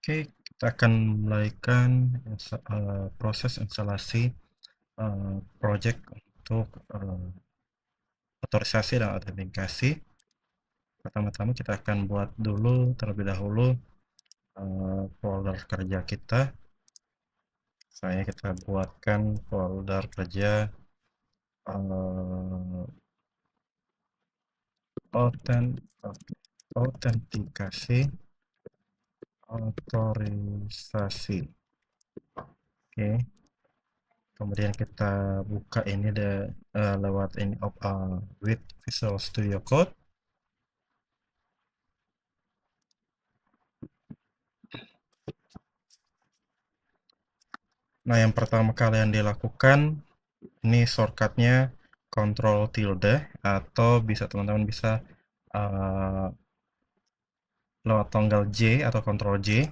Oke, kita akan mulaikan proses instalasi project untuk otorisasi dan autentikasi. Pertama-tama kita akan buat dulu terlebih dahulu folder kerja kita. Kita buatkan folder kerja autentikasi otorisasi. Oke. Kemudian kita buka ini lewat ini with Visual Studio Code. Nah, yang pertama kali yang dilakukan ini shortcutnya Ctrl tilde, atau teman-teman bisa lewat tanggal J atau Ctrl J.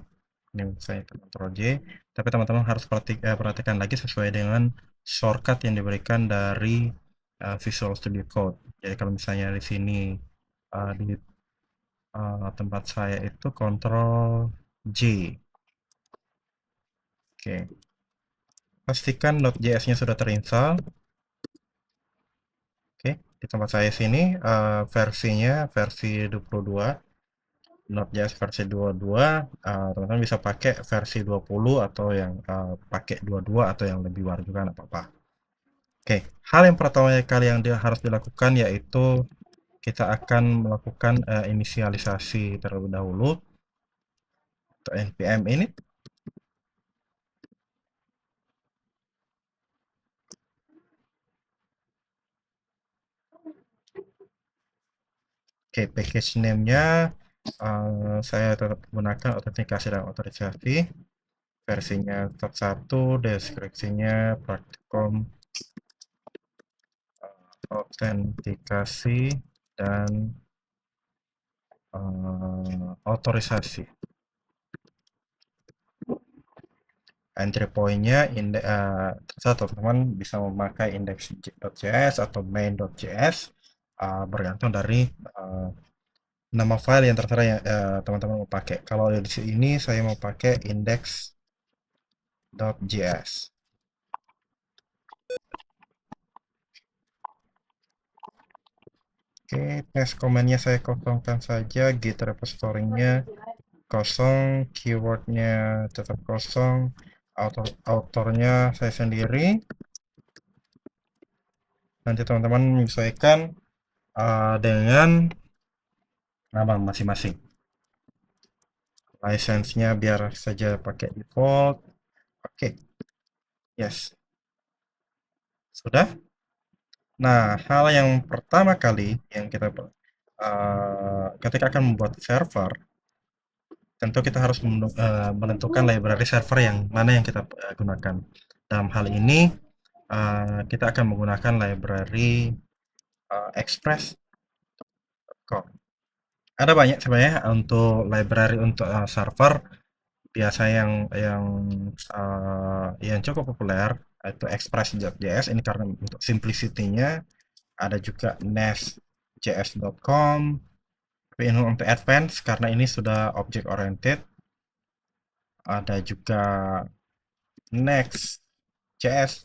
Ini saya Ctrl J, tapi teman-teman harus perhatikan lagi sesuai dengan shortcut yang diberikan dari Visual Studio Code. Jadi kalau misalnya di sini di tempat saya itu Ctrl J. Oke. Pastikan Node.js-nya sudah terinstall. Oke, di tempat saya sini versinya versi 22. Node.js versi 22, teman-teman bisa pakai versi 20 atau yang pakai 22 atau yang lebih baru juga nggak apa-apa. Oke, hal yang pertama kali yang harus dilakukan yaitu kita akan melakukan inisialisasi terlebih dahulu untuk npm init. Oke, package name-nya saya tetap gunakan autentikasi dan otorisasi. Versinya tetap 1, deskripsinya praktikum autentikasi dan otorisasi. Entry point-nya terserah teman-teman bisa memakai index.js atau main.js, bergantung dari nama file yang terserah yang teman-teman mau pakai. Kalau di sini saya mau pakai index.js. Oke, test command-nya saya kosongkan saja, git repository-nya kosong, keyword-nya tetap kosong, autornya saya sendiri. Nanti teman-teman menyesuaikan dengan nama masing-masing. License-nya biar saja pakai default. Oke. Yes. Sudah. Nah, hal yang pertama kali yang kita ketika akan membuat server, tentu kita harus menentukan library server yang mana yang kita gunakan. Dalam hal ini kita akan menggunakan library Express.com. Ada banyak sebenarnya untuk library untuk server. Biasa yang cukup populer itu Express.js, ini karena untuk simplicity-nya. Ada juga nestjs.com, tapi ini untuk advance karena ini sudah object oriented. Ada juga Next.js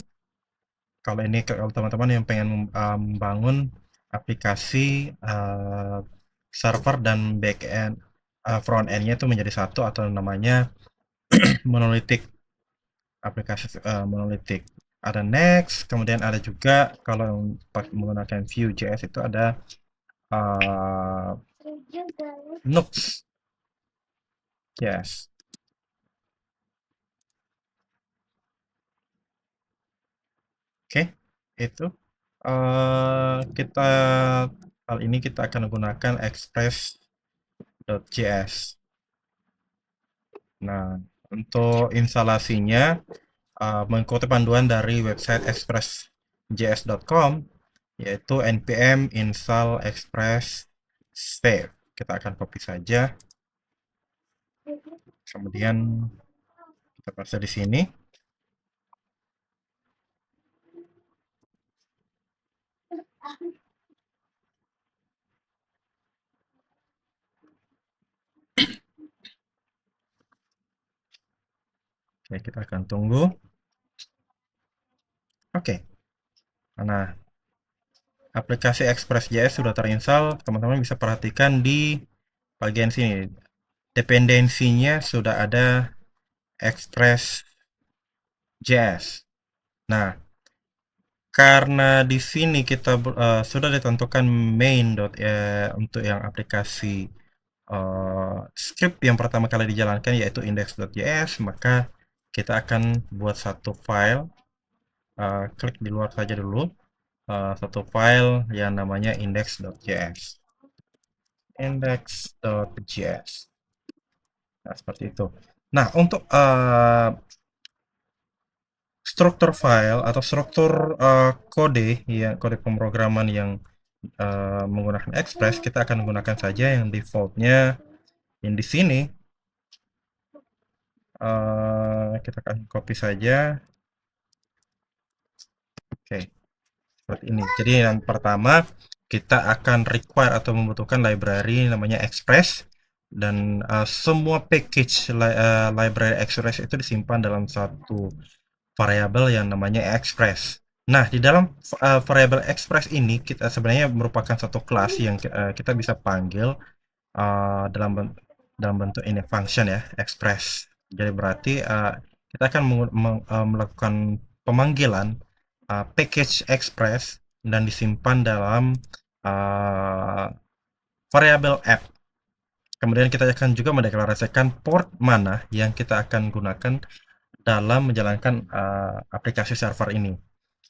kalau ini kalau teman-teman yang pengen membangun aplikasi server dan backend front end-nya itu menjadi satu atau namanya monolithic, aplikasi monolithic. Ada Next, kemudian ada juga kalau menggunakan Vue.js itu ada Nuxt. Yes. Oke, itu kita hal ini kita akan menggunakan express.js. Nah, untuk instalasinya mengikuti panduan dari website expressjs.com, yaitu npm install express save. Kita akan copy saja, kemudian kita paste di sini. Oke, kita akan tunggu. Oke, nah aplikasi Express.js sudah terinstall. Teman-teman bisa perhatikan di bagian sini. Dependensinya sudah ada Express.js. Nah, karena di sini kita sudah ditentukan main untuk yang aplikasi script yang pertama kali dijalankan yaitu index.js, maka kita akan buat satu file. Klik di luar saja dulu, satu file yang namanya index.js. Index.js. Nah, seperti itu. Nah, untuk struktur file atau struktur kode ya, kode pemrograman yang menggunakan Express, kita akan menggunakan saja yang defaultnya yang di sini. Kita akan copy saja. Oke, seperti ini. Jadi yang pertama kita akan require atau membutuhkan library namanya Express, dan semua package library Express itu disimpan dalam satu variabel yang namanya Express. Nah, di dalam variabel Express ini kita sebenarnya merupakan satu kelas yang kita bisa panggil dalam bentuk ini function ya, Express. Jadi berarti kita akan melakukan pemanggilan package Express dan disimpan dalam variabel app. Kemudian kita akan juga mendeklarasikan port mana yang kita akan gunakan dalam menjalankan aplikasi server ini.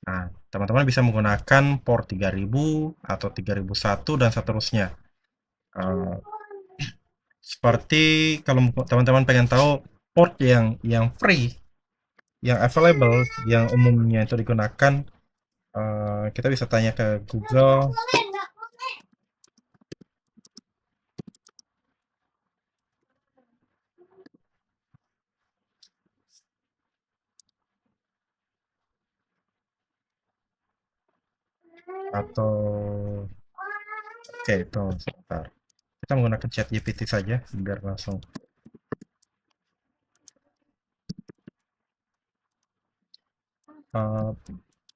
Nah, teman-teman bisa menggunakan port 3000 atau 3001 dan seterusnya. Seperti kalau teman-teman pengen tahu port yang free, yang available, yang umumnya itu digunakan, kita bisa tanya ke Google. Atau oke, itu sebentar. Kita menggunakan chat GPT saja biar langsung.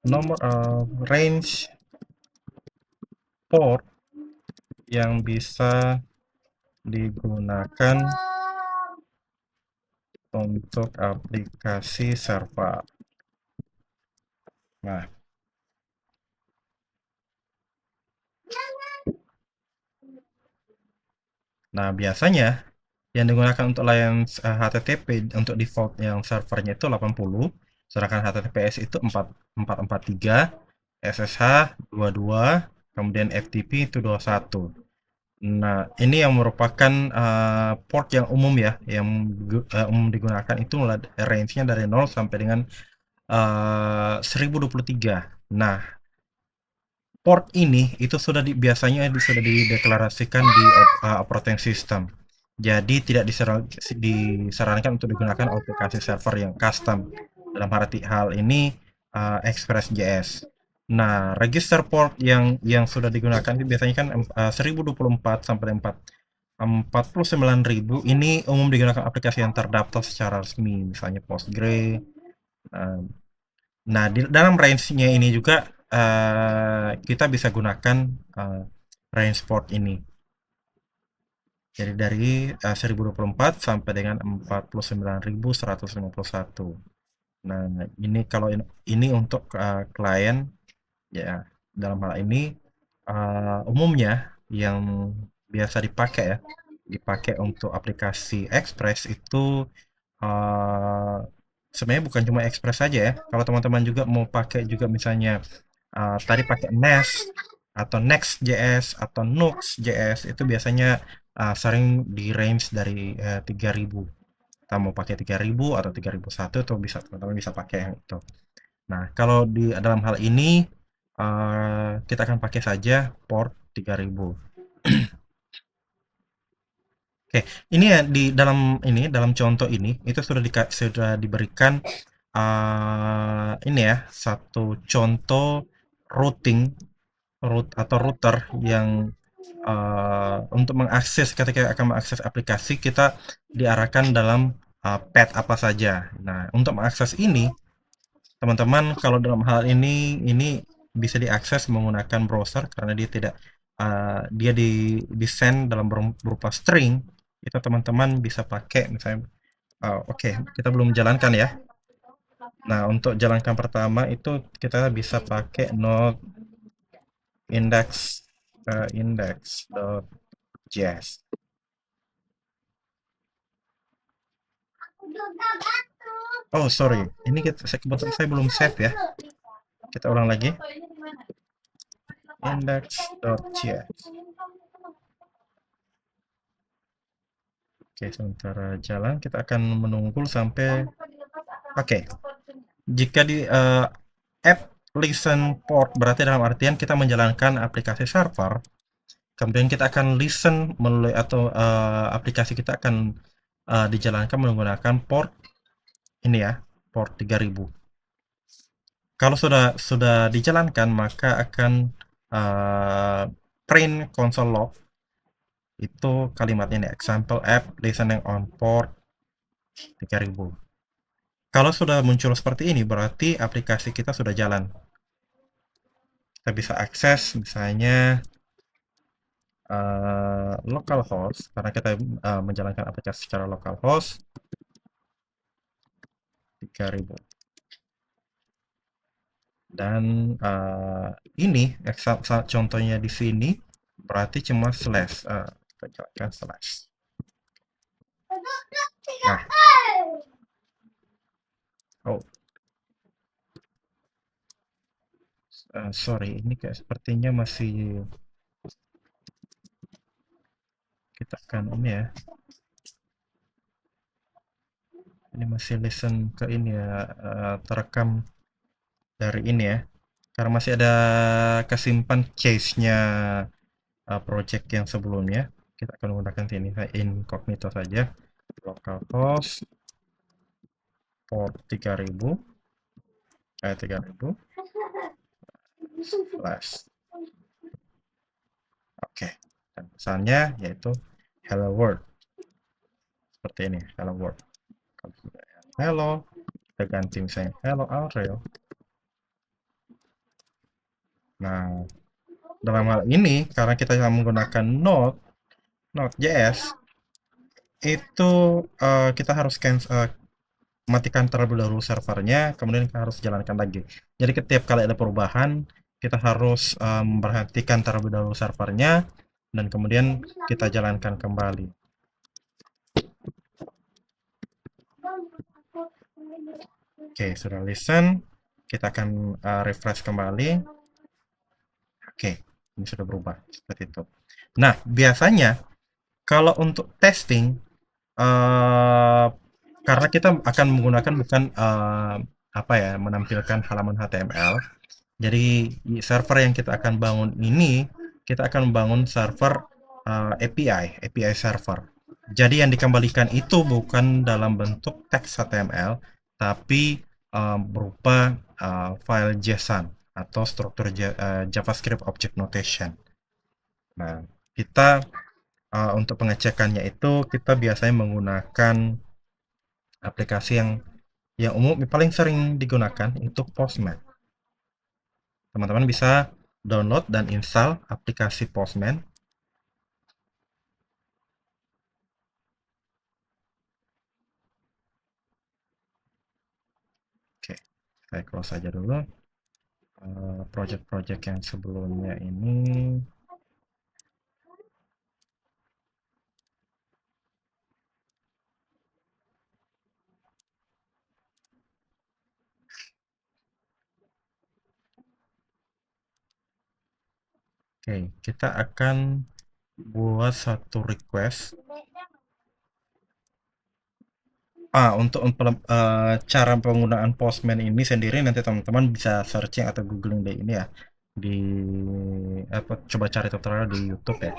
Nomor range port yang bisa digunakan untuk aplikasi server. Nah, biasanya yang digunakan untuk layanan HTTP untuk default yang servernya itu 80, sedangkan HTTPS itu 443, SSH 22, kemudian FTP itu 21. Nah, ini yang merupakan port yang umum ya, yang umum digunakan itu range-nya dari 0 sampai dengan 1023. Nah, port ini itu biasanya sudah dideklarasikan di operating system. Jadi tidak disarankan untuk digunakan aplikasi server yang custom. Dalam hal ini Express.js. Nah, register port yang sudah digunakan itu biasanya kan 1024 sampai 49.000. Ini umum digunakan aplikasi yang terdaftar secara resmi, misalnya Postgre. Nah, di dalam range-nya ini juga kita bisa gunakan range port ini. Jadi dari 1024 sampai dengan 49.151. Nah, ini kalau ini untuk klien ya, dalam hal ini umumnya yang biasa dipakai untuk aplikasi Express itu sebenarnya bukan cuma Express saja ya. Kalau teman-teman juga mau pakai juga misalnya tadi pakai Nest atau Next.js atau Nuxt.js, itu biasanya sering di range dari 3000. Kita mau pakai 3000 atau 3001 itu bisa, teman-teman bisa pakai yang itu. Nah, kalau di dalam hal ini kita akan pakai saja port 3000. Oke, ini ya dalam contoh ini itu sudah diberikan ini ya, satu contoh atau router yang untuk ketika akan mengakses aplikasi, kita diarahkan dalam path apa saja. Nah, untuk mengakses ini, teman-teman kalau dalam hal ini bisa diakses menggunakan browser karena dia tidak dia desain dalam berupa string. Itu teman-teman bisa pakai misalnya. Oke, kita belum jalankan ya. Nah, untuk jalankan pertama itu kita bisa pakai node index.js. Oh, sorry. Ini kebetulan saya belum save ya. Kita ulang lagi. Index.js. Oke, sementara jalan kita akan menunggu sampai. Oke. Jika di app listen port berarti dalam artian kita menjalankan aplikasi server, kemudian kita akan listen melalui atau aplikasi kita akan dijalankan menggunakan port ini ya, port 3000. Kalau sudah dijalankan maka akan print console log itu kalimatnya nih, example app listening on port 3000. Kalau sudah muncul seperti ini berarti aplikasi kita sudah jalan. Kita bisa akses misalnya localhost karena kita menjalankan aplikasi secara localhost 3000. Dan ini contohnya di sini berarti cuma slash, kita jalankan slash. Nah, oh, sorry, ini kayak sepertinya masih kita akan ini ya. Ini masih listen ke ini ya, terekam dari ini ya. Karena masih ada kesimpan case-nya project yang sebelumnya. Kita akan menggunakan sini, saya incognito saja. Localhost port 3000 flash. Oke. Dan pesannya yaitu hello world. Seperti ini, hello world. Hello, kita ganti misalnya hello Aurel. Nah, dalam hal ini karena kita menggunakan Node.js itu kita harus matikan terlebih dahulu servernya, kemudian kita harus jalankan lagi. Jadi setiap kali ada perubahan, kita harus memperhatikan terlebih dahulu servernya, dan kemudian kita jalankan kembali. Oke, sudah listen. Kita akan refresh kembali. Oke, ini sudah berubah seperti itu. Nah, biasanya kalau untuk testing, karena kita akan menggunakan bukan apa ya, menampilkan halaman HTML. Jadi server yang kita akan bangun ini, kita akan membangun server API server. Jadi yang dikembalikan itu bukan dalam bentuk teks HTML, tapi berupa file JSON atau struktur JavaScript Object Notation. Nah, kita untuk pengecekannya itu kita biasanya menggunakan aplikasi yang umum paling sering digunakan itu Postman. Teman-teman bisa download dan install aplikasi Postman. Oke, saya close saja dulu project-project yang sebelumnya ini. Oke, kita akan buat satu request. Untuk cara penggunaan Postman ini sendiri nanti teman-teman bisa searching atau googling di ini ya, di apa, coba cari tutorial di YouTube ya.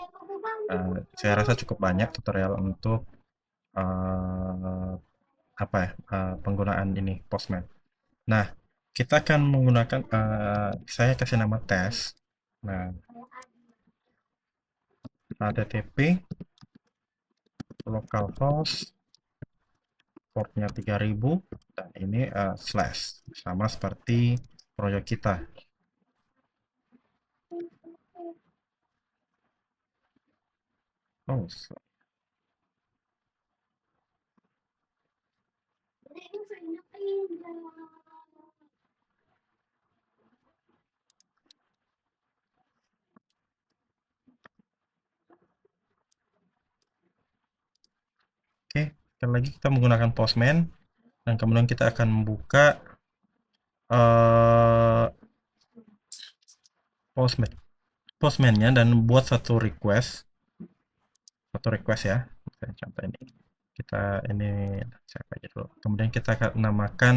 Saya rasa cukup banyak tutorial untuk apa ya, penggunaan ini Postman. Nah, kita akan menggunakan saya kasih nama tes. Nah, http localhost portnya 3000 dan ini slash sama seperti proyek kita. Oh, oke, sekali lagi kita menggunakan Postman dan kemudian kita akan membuka uh, Postman Postman-nya dan buat satu request ya. Misalnya contoh ini kita ini siapa aja dulu. Kemudian kita akan namakan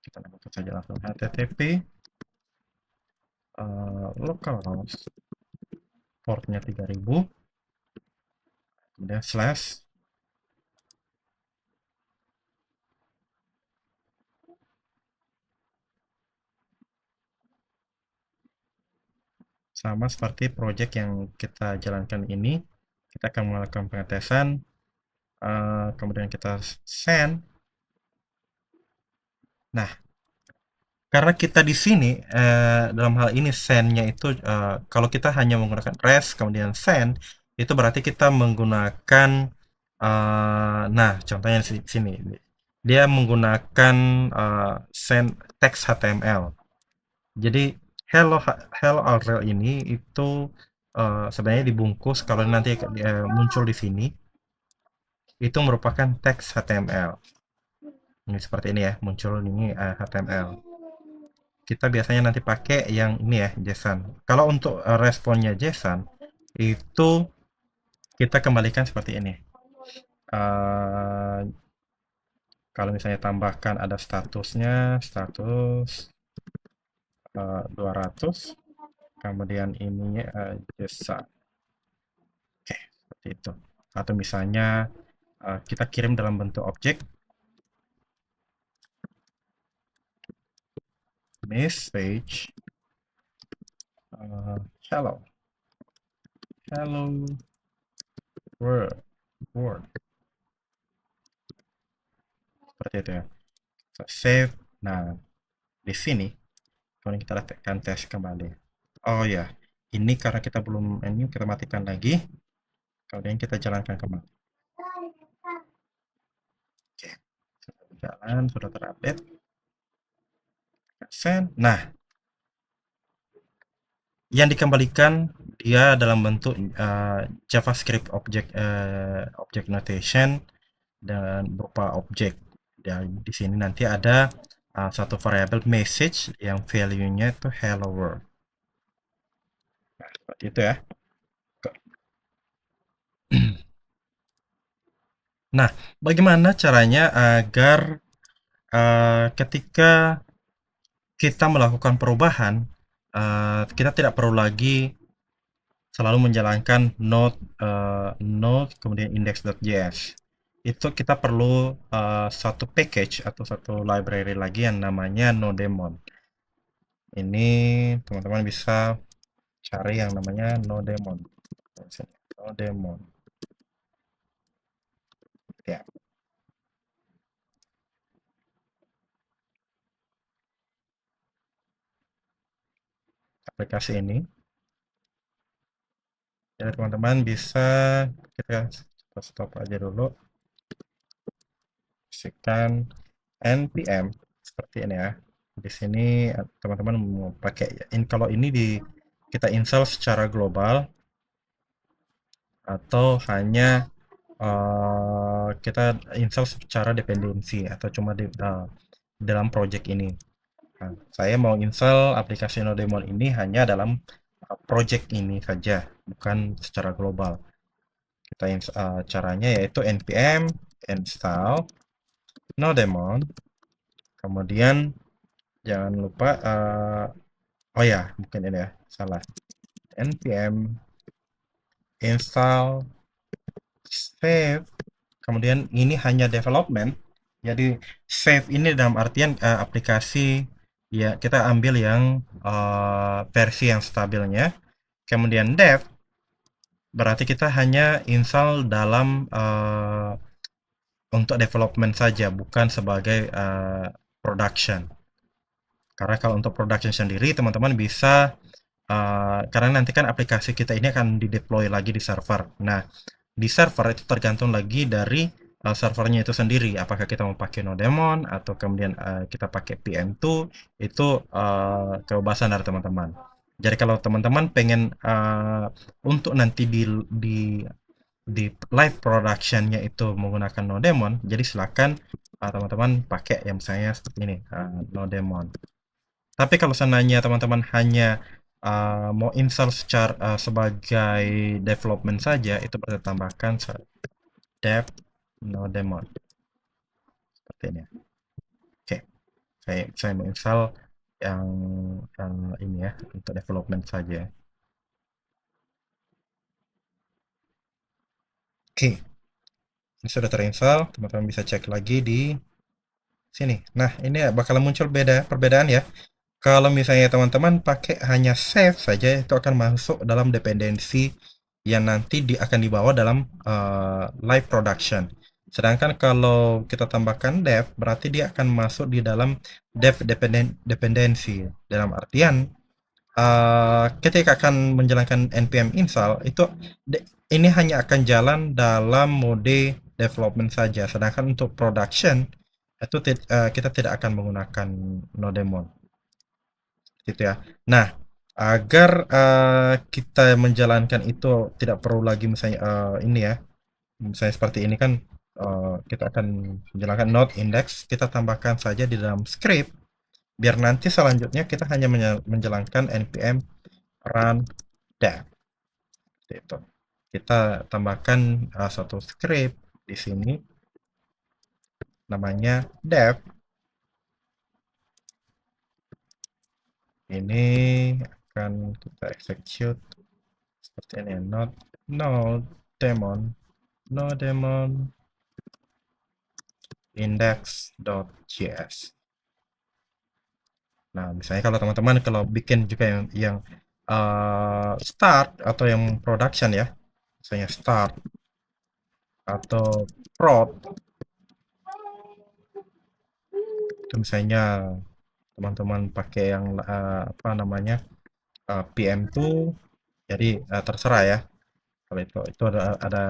kita namakan saja langsung http localhost portnya 3000 kemudian slash sama seperti project yang kita jalankan ini kita akan melakukan pengetesan kemudian kita send. Nah, karena kita di sini dalam hal ini send-nya itu kalau kita hanya menggunakan REST kemudian send itu berarti kita menggunakan nah contohnya di sini dia menggunakan send text HTML. Jadi hello hello Aurel ini itu sebenarnya dibungkus kalau nanti muncul di sini itu merupakan teks HTML. Ini seperti ini ya, muncul ini HTML. Kita biasanya nanti pakai yang ini ya, JSON. Kalau untuk responnya JSON, itu kita kembalikan seperti ini. Kalau misalnya tambahkan ada statusnya, status 200, kemudian ini JSON. Oke, seperti itu. Atau misalnya kita kirim dalam bentuk objek, message hello world seperti itu ya. So, save. Nah, di sini kemudian kita tekan tes kembali. Oh ya, ini karena kita belum ini kita matikan lagi. Kemudian kita jalankan kembali. Oke, sudah berjalan, sudah terupdate. Send. Nah, yang dikembalikan dia dalam bentuk JavaScript object notation dan berupa objek. Dan di sini nanti ada satu variabel message yang value-nya itu hello world. Nah, seperti itu ya. Nah, bagaimana caranya agar ketika kita melakukan perubahan, kita tidak perlu lagi selalu menjalankan node kemudian index.js. Itu kita perlu satu package atau satu library lagi yang namanya nodemon. Ini teman-teman bisa cari yang namanya nodemon. Nodemon. Ya. Aplikasi ini. Jadi teman-teman bisa kita stop aja dulu. Pastikan npm seperti ini ya. Di sini teman-teman mau pakai kalau ini kita install secara global atau hanya kita install secara dependensi atau cuma di dalam project ini. Nah, saya mau install aplikasi Nodemon ini hanya dalam project ini saja, bukan secara global. Kita caranya yaitu npm install Nodemon, kemudian jangan lupa oh ya mungkin ini ya salah, npm install save, kemudian ini hanya development, jadi save ini dalam artian aplikasi Ya, kita ambil yang versi yang stabilnya. Kemudian dev, berarti kita hanya install dalam untuk development saja, bukan sebagai production. Karena kalau untuk production sendiri, teman-teman bisa karena nanti kan aplikasi kita ini akan di-deploy lagi di server. Nah, di server itu tergantung lagi dari servernya itu sendiri. Apakah kita mau pakai Nodemon atau kemudian kita pakai PM2, itu kebebasan dari teman-teman. Jadi kalau teman-teman pengen untuk nanti di live productionnya itu menggunakan Nodemon, jadi silakan teman-teman pakai yang misalnya seperti ini, Nodemon. Tapi kalau seandainya teman-teman hanya mau install secara sebagai development saja, itu berarti tambahkan dev nodemon seperti ini. Oke, saya mau install yang ini ya untuk development saja. Oke, ini sudah terinstall. Teman-teman bisa cek lagi di sini. Nah, ini bakal muncul perbedaan ya. Kalau misalnya teman-teman pakai hanya save saja, itu akan masuk dalam dependensi yang nanti akan dibawa dalam live production. Sedangkan kalau kita tambahkan dev, berarti dia akan masuk di dalam dev dependensi. Dalam artian, ketika akan menjalankan npm install, itu ini hanya akan jalan dalam mode development saja. Sedangkan untuk production, itu kita tidak akan menggunakan Nodemon gitu ya. Nah, agar kita menjalankan itu tidak perlu lagi misalnya ini ya, misalnya seperti ini kan kita akan menjalankan node index, kita tambahkan saja di dalam script biar nanti selanjutnya kita hanya menjalankan npm run dev itu. Kita tambahkan satu script di sini namanya dev. Ini akan kita execute seperti ini, node daemon nodemon index.js. Nah, misalnya kalau teman-teman kalau bikin juga yang start atau yang production ya, misalnya start atau prod, itu misalnya teman-teman pakai yang apa namanya PM2, jadi terserah ya. Kalau itu ada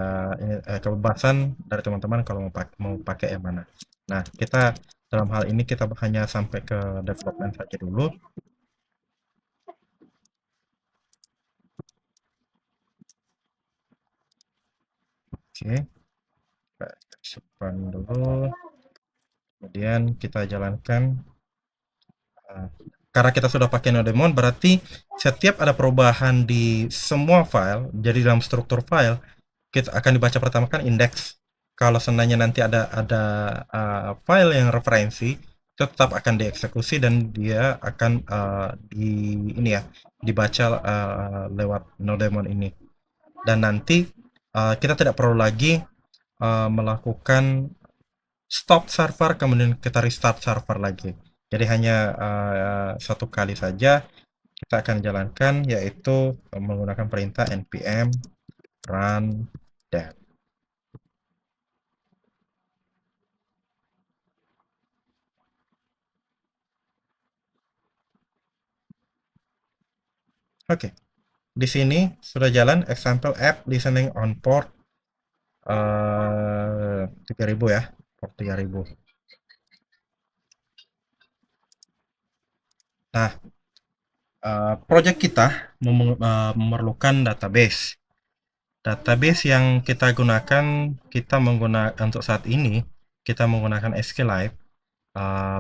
kebebasan dari teman-teman kalau mau pakai yang mana. Nah, kita dalam hal ini kita hanya sampai ke development saja dulu. Oke, kita simpan dulu. Kemudian kita jalankan. Karena kita sudah pakai Nodemon, berarti setiap ada perubahan di semua file, jadi dalam struktur file, kita akan dibaca pertama kan indeks. Kalau seandainya nanti ada file yang referensi, itu tetap akan dieksekusi dan dia akan ini ya dibaca lewat Nodemon ini. Dan nanti kita tidak perlu lagi melakukan stop server kemudian kita restart server lagi. Jadi hanya satu kali saja kita akan jalankan, yaitu menggunakan perintah npm run dev. Oke, di sini sudah jalan example app listening on port 3000 ya, port 3000. Nah, project kita memerlukan database. Database yang kita gunakan, kita menggunakan untuk saat ini, kita menggunakan SQLite.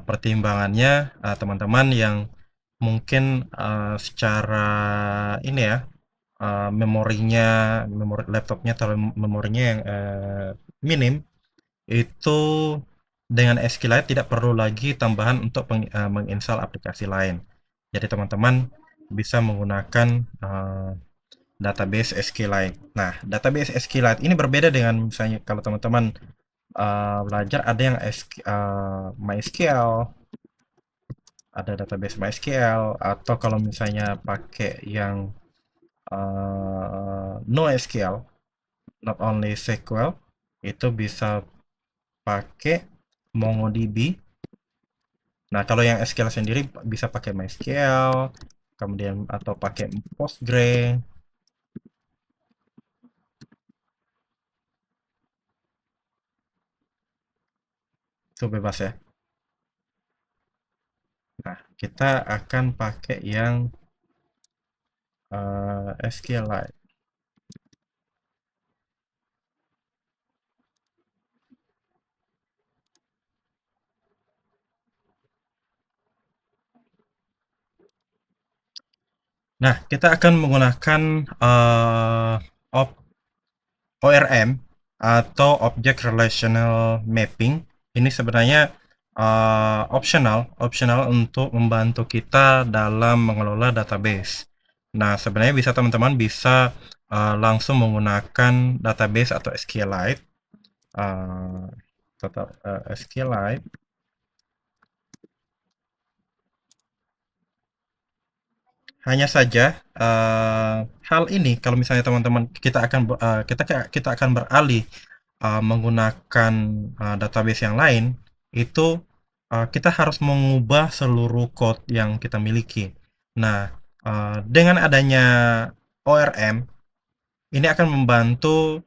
Pertimbangannya teman-teman yang mungkin secara ini ya memori laptopnya atau memorinya yang minim, itu dengan SQLite tidak perlu lagi tambahan untuk menginstal aplikasi lain. Jadi teman-teman bisa menggunakan database SQLite. Nah, database SQLite ini berbeda dengan misalnya kalau teman-teman belajar ada yang MySQL, ada database MySQL, atau kalau misalnya pakai yang NoSQL, not only SQL, itu bisa pakai MongoDB. Nah, kalau yang SQL sendiri bisa pakai MySQL, kemudian atau pakai Postgre, itu bebas ya. Nah, kita akan pakai yang SQLite. Nah, kita akan menggunakan ORM atau Object Relational Mapping. Ini sebenarnya optional untuk membantu kita dalam mengelola database. Nah, sebenarnya bisa teman-teman bisa langsung menggunakan database atau SQLite. SQLite. Hanya saja hal ini kalau misalnya teman-teman kita akan beralih menggunakan database yang lain, itu kita harus mengubah seluruh code yang kita miliki. Nah, dengan adanya ORM ini akan membantu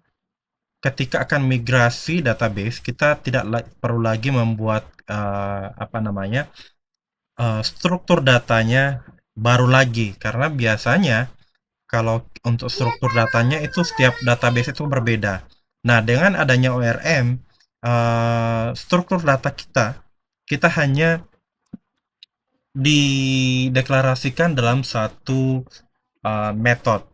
ketika akan migrasi database, kita tidak perlu lagi membuat apa namanya struktur datanya baru lagi, karena biasanya kalau untuk struktur datanya itu setiap database itu berbeda. Nah, dengan adanya ORM, struktur data kita hanya dideklarasikan dalam satu metode.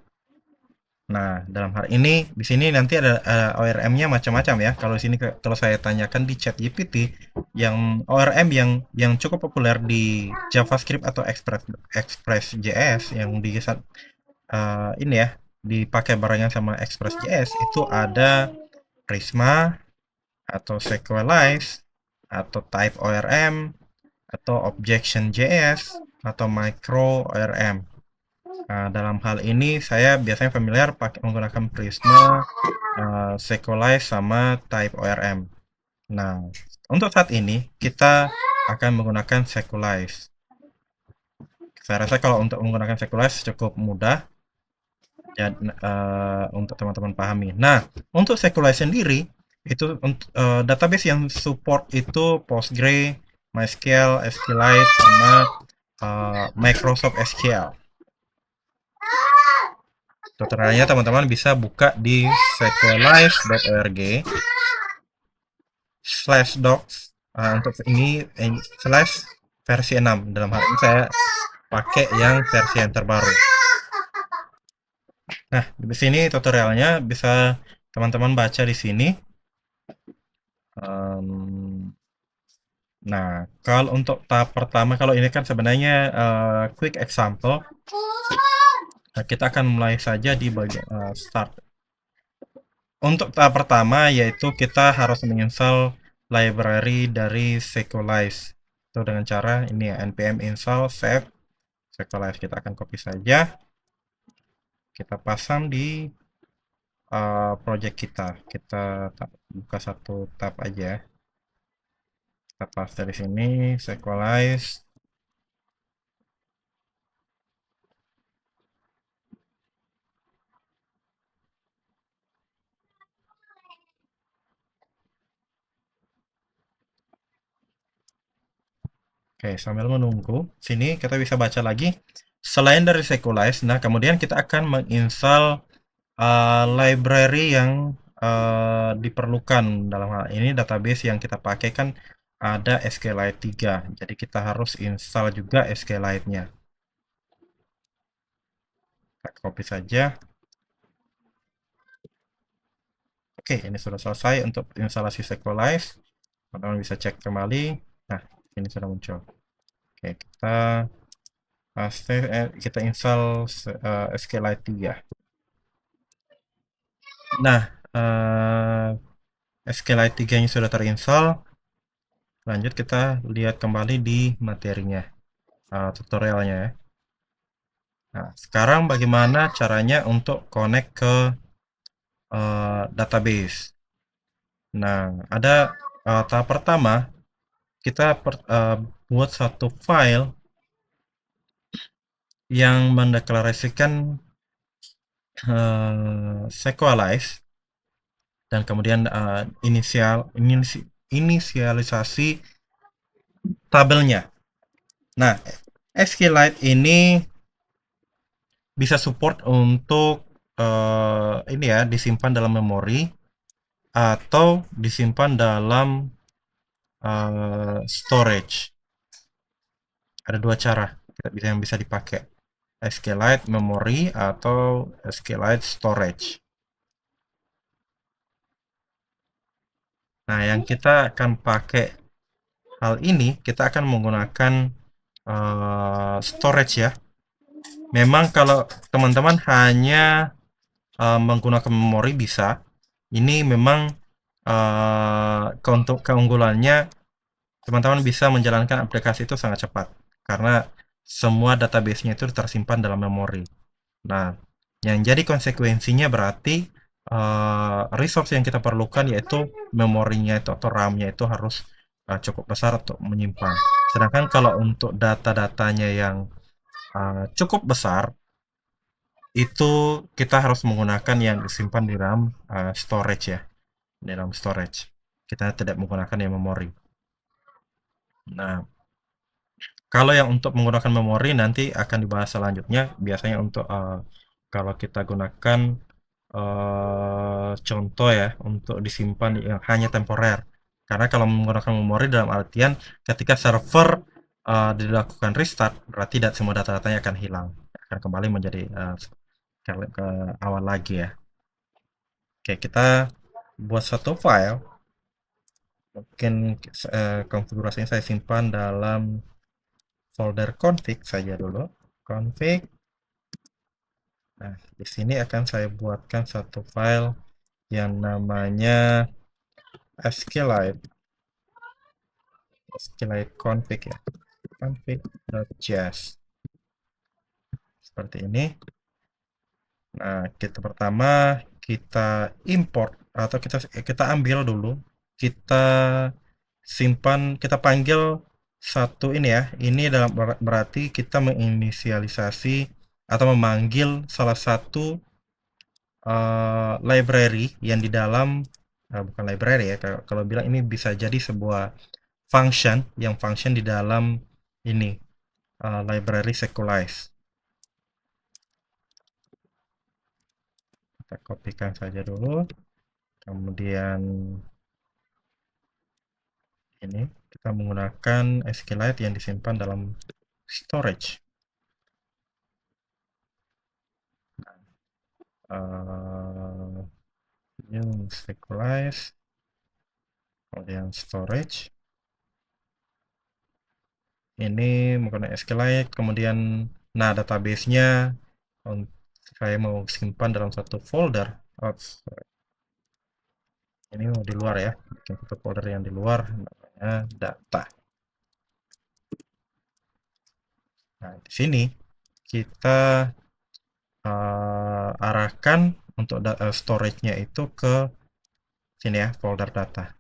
Nah, dalam hal ini di sini nanti ada ORM-nya macam-macam ya. Kalau di sini kalau saya tanyakan di ChatGPT, yang ORM yang cukup populer di JavaScript atau Express.js yang di ini ya dipakai barengan sama Express.js, itu ada Prisma atau Sequelize atau Type ORM atau Objection.js atau Micro ORM. Nah, dalam hal ini saya biasanya familiar pakai menggunakan Prisma, Sequelize sama Type ORM. Nah, untuk saat ini kita akan menggunakan Sequelize. Saya rasa kalau untuk menggunakan Sequelize cukup mudah ya, untuk teman-teman pahami. Nah, untuk Sequelize sendiri itu untuk database yang support itu Postgre, MySQL, SQLite sama Microsoft SQL. Tutorialnya teman-teman bisa buka di sequelize.org /docs untuk ini slash versi 6. Dalam hal ini saya pakai yang versi yang terbaru. Nah, di sini tutorialnya bisa teman-teman baca di sini. Nah, kalau untuk tahap pertama, kalau ini kan sebenarnya quick example. Nah, kita akan mulai saja di bagian start. Untuk tahap pertama yaitu kita harus menginstal library dari Sequelize. Itu dengan cara ini ya, npm install save Sequelize. Kita akan copy saja. Kita pasang di project kita. Kita buka satu tab aja. Kita paste di sini Sequelize. Oke, sambil menunggu, sini kita bisa baca lagi. Selain dari Sequelize, nah kemudian kita akan menginstal library yang diperlukan. Dalam hal ini database yang kita pakai kan ada SQLite 3. Jadi kita harus install juga SQLite-nya. Kita copy saja. Oke, ini sudah selesai untuk instalasi Sequelize. Teman-teman bisa cek kembali. Nah, ini sudah muncul. Oke, kita install SQLite 3. Nah, SQLite 3-nya sudah terinstall. Lanjut kita lihat kembali di materinya. tutorialnya ya. Nah, sekarang bagaimana caranya untuk connect ke database. Nah, ada tahap pertama, kita buat satu file yang mendeklarasikan Sequelize dan kemudian inisialisasi tabelnya. Nah, SQLite ini bisa support untuk ini ya, disimpan dalam memori atau disimpan dalam storage. Ada dua cara yang bisa dipakai, SQLite memory atau SQLite storage. Nah, yang kita akan pakai hal ini, kita akan menggunakan storage ya. Memang kalau teman-teman hanya menggunakan memori bisa. Ini memang keunggulannya, teman-teman bisa menjalankan aplikasi itu sangat cepat karena semua database-nya itu tersimpan dalam memori. Nah, yang jadi konsekuensinya berarti resource yang kita perlukan yaitu memorinya itu atau RAM-nya itu harus cukup besar untuk menyimpan. Sedangkan kalau untuk data-datanya yang cukup besar, itu kita harus menggunakan yang disimpan di dalam storage ya, di dalam storage. Kita tidak menggunakan yang memori. Nah, kalau yang untuk menggunakan memori nanti akan dibahas selanjutnya. Biasanya untuk kalau kita gunakan contoh ya untuk disimpan yang hanya temporer. Karena kalau menggunakan memori dalam artian ketika server dilakukan restart, berarti semua data-datanya akan hilang, akan kembali menjadi ke awal lagi ya. Oke, kita buat satu file. Mungkin konfigurasinya saya simpan dalam folder config saja dulu. Config. Nah, di sini akan saya buatkan satu file yang namanya SQLite config ya. config.js. Seperti ini. Nah, kita pertama kita import atau kita ambil dulu, kita simpan, kita panggil satu ini ya. Ini dalam berarti kita menginisialisasi atau memanggil salah satu library yang di dalam bukan library ya. Kalau bilang ini bisa jadi sebuah function yang function di dalam ini library Sequelize. Kita kopikan saja dulu, kemudian ini kita menggunakan SQLite yang disimpan dalam storage. New SQLite, kemudian storage. Ini menggunakan SQLite, kemudian nah database-nya saya mau simpan dalam satu folder. Ini mau di luar ya, bikin satu folder yang di luar namanya data. Nah, di sini kita arahkan untuk storage-nya itu ke sini ya, folder data.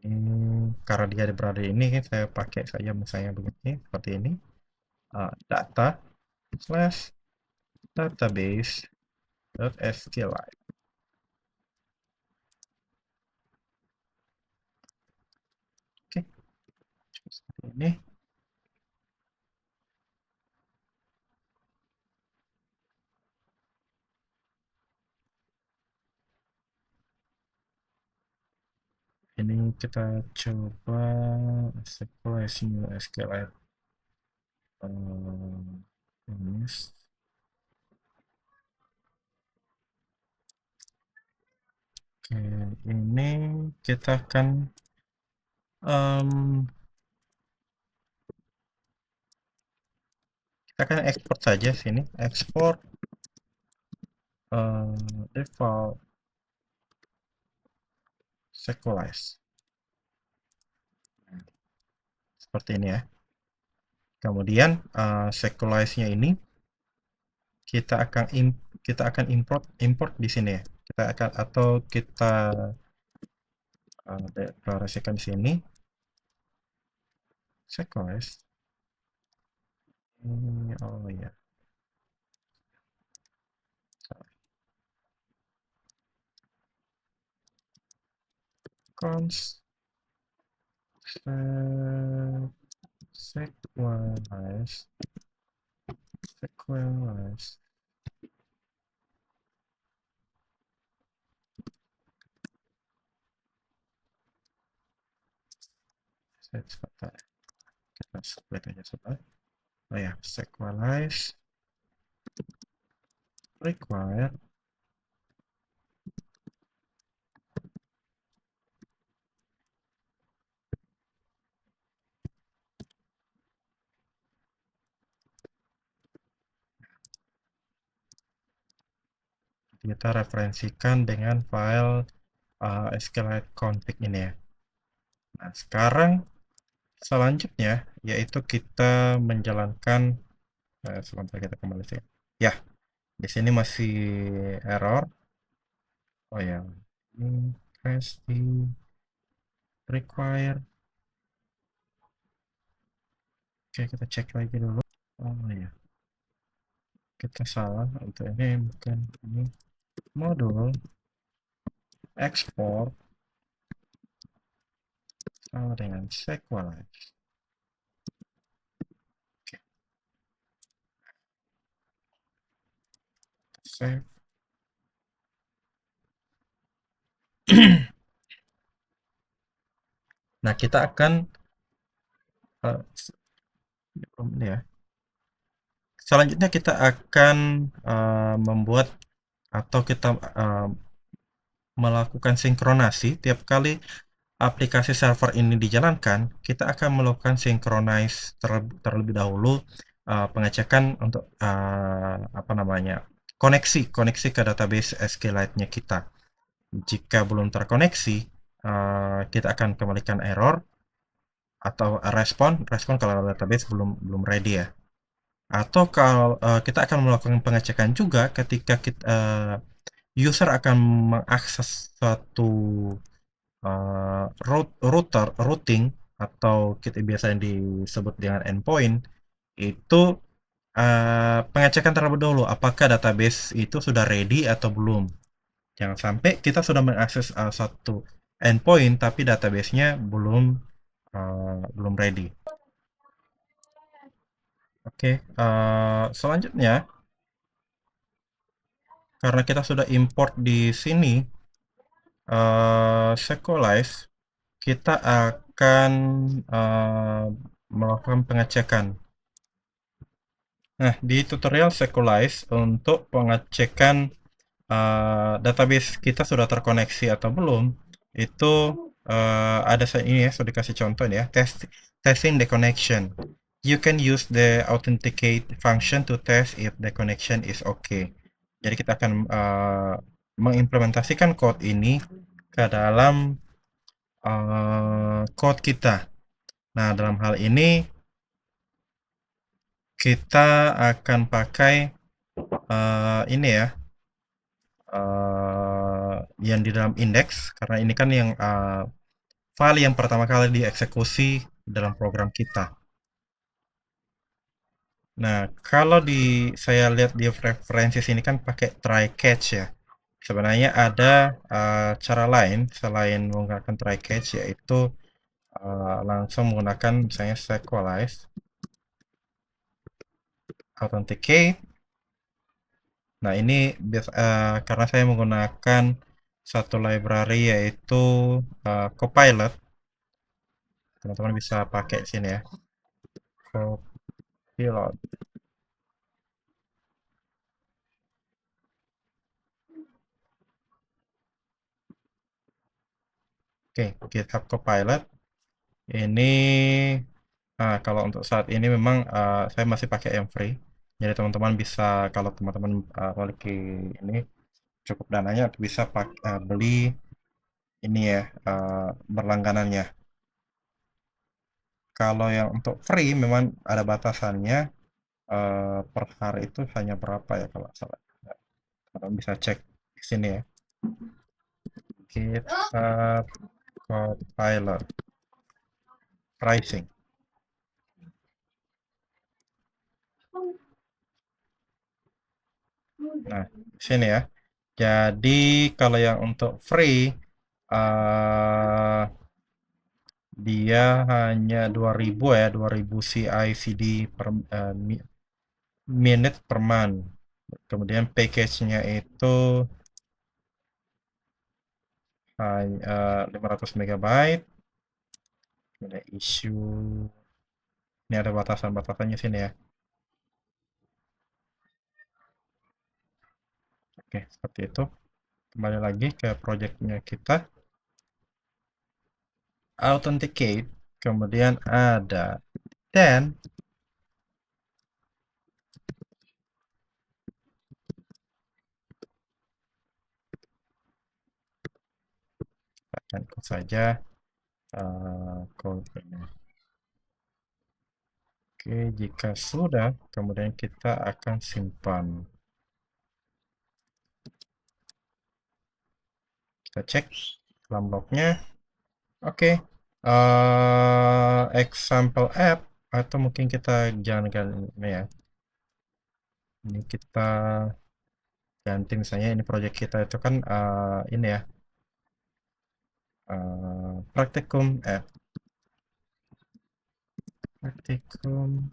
Ini karena dia berada di ini, saya pakai saja misalnya begini, seperti ini. Data slash database.sqlite. Oke, seperti ini. Ini kita coba SQLite new SQLite. Ini oke, ini kita akan ekspor saja sini, ekspor default Sequelize seperti ini ya. Kemudian Sequelize-nya ini kita akan import di sini ya. Kita akan atau kita deklarasikan di sini Sequelize. Oh ya, const sequelize sequelize. Sebentar, kita split aja sebentar. Oh ya, sequelize require kita referensikan dengan file SQLite config ini ya. Nah, sekarang selanjutnya yaitu kita menjalankan sebentar kita kembali sih. Ya, di sini masih error. Oh ya, ini crash di require. Oke, kita cek lagi dulu. Oh ya, kita salah. Untuk ini bukan ini modul export sama dengan Sequelize. Oke, save. Nah, kita akan ini ya. Selanjutnya kita akan membuat atau kita melakukan sinkronasi tiap kali aplikasi server ini dijalankan, kita akan melakukan synchronize terlebih dahulu pengecekan untuk apa namanya koneksi ke database SQLite-nya kita. Jika belum terkoneksi, kita akan kembalikan error atau respon kalau database belum ready ya. Atau kalau kita akan melakukan pengecekan juga ketika user akan mengakses suatu routing atau kita biasanya disebut dengan endpoint, itu pengecekan terlebih dahulu apakah database itu sudah ready atau belum. Jangan sampai kita sudah mengakses satu endpoint tapi database-nya belum ready. Oke, selanjutnya karena kita sudah import di sini Sequelize, kita akan melakukan pengecekan. Nah, di tutorial Sequelize untuk pengecekan database kita sudah terkoneksi atau belum, itu ada ini ya, sudah dikasih contoh ya, testing the connection. You can use the authenticate function to test if the connection is okay. Jadi kita akan mengimplementasikan code ini ke dalam code kita. Nah, dalam hal ini kita akan pakai ini ya, yang di dalam index, karena ini kan yang file yang pertama kali dieksekusi dalam program kita. Nah, kalau saya lihat di referensi sini kan pakai try catch ya. Sebenarnya ada cara lain selain menggunakan try catch, yaitu langsung menggunakan misalnya Sequelize authenticate. Nah, ini karena saya menggunakan satu library yaitu Copilot, teman-teman bisa pakai sini ya, Copilot. Oke, GitHub Copilot ini kalau untuk saat ini memang saya masih pakai yang free. Jadi teman-teman bisa, kalau teman-teman memiliki ini cukup dananya, bisa beli ini ya, berlangganannya. Kalau yang untuk free memang ada batasannya, per hari itu hanya berapa ya kalau nggak salah. Kalian bisa cek di sini ya. GitHub Copilot pricing. Nah, di sini ya. Jadi kalau yang untuk free dia hanya 2000 ya, 2000 CI/CD per minute per month. Kemudian package-nya itu 500 megabyte. Ada issue. Ini ada batasan-batasannya sini ya. Oke, seperti itu. Kembali lagi ke projectnya kita. Authenticate. Kemudian ada then akan ikut saja code-nya. Oke, jika sudah, kemudian kita akan simpan. Kita cek dalam lognya. Oke, example app atau mungkin kita jangan ini ya. Ini kita ganti misalnya ini project kita itu kan ini ya praktikum praktikum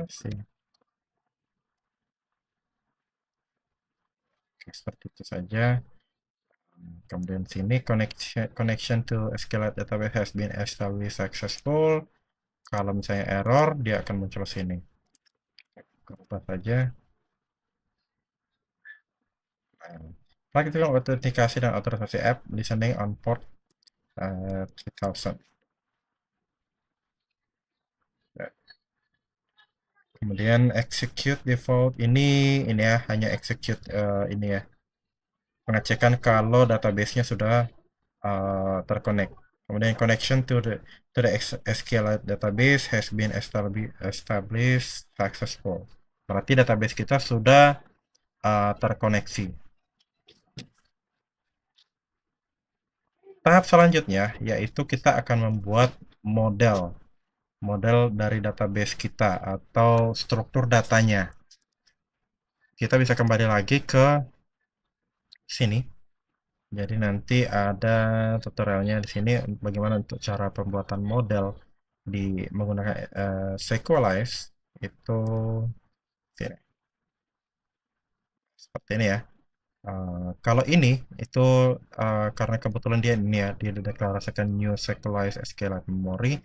sih. Oke, seperti itu saja. Kemudian sini connection to SQLite database has been established successful. Kalau misalnya error, dia akan muncul sini. Ubah saja. Praktikum autentikasi dan otorisasi app listening on port 3000. Kemudian execute default ini ya hanya execute ini ya pengecekan kalau database-nya sudah terconnect. Kemudian connection to the SQLite database has been established successful. Berarti database kita sudah terkoneksi. Tahap selanjutnya yaitu kita akan membuat model dari database kita atau struktur datanya. Kita bisa kembali lagi ke sini. Jadi nanti ada tutorialnya di sini bagaimana untuk cara pembuatan model di menggunakan Sequelize itu sini. Seperti ini ya. Kalau ini itu karena kebetulan dia ini ya dia dideklarasikan new Sequelize SQLite memory.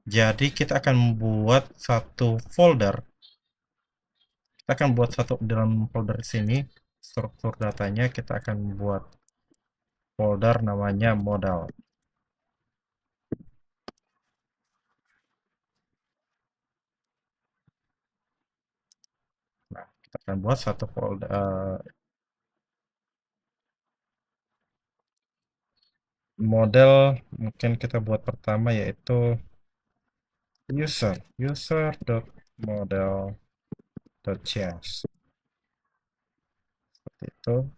Jadi kita akan membuat satu folder. Kita akan buat satu dalam folder sini struktur datanya kita akan buat folder namanya model. Nah, kita akan buat satu folder model mungkin kita buat pertama yaitu user.model.js seperti itu.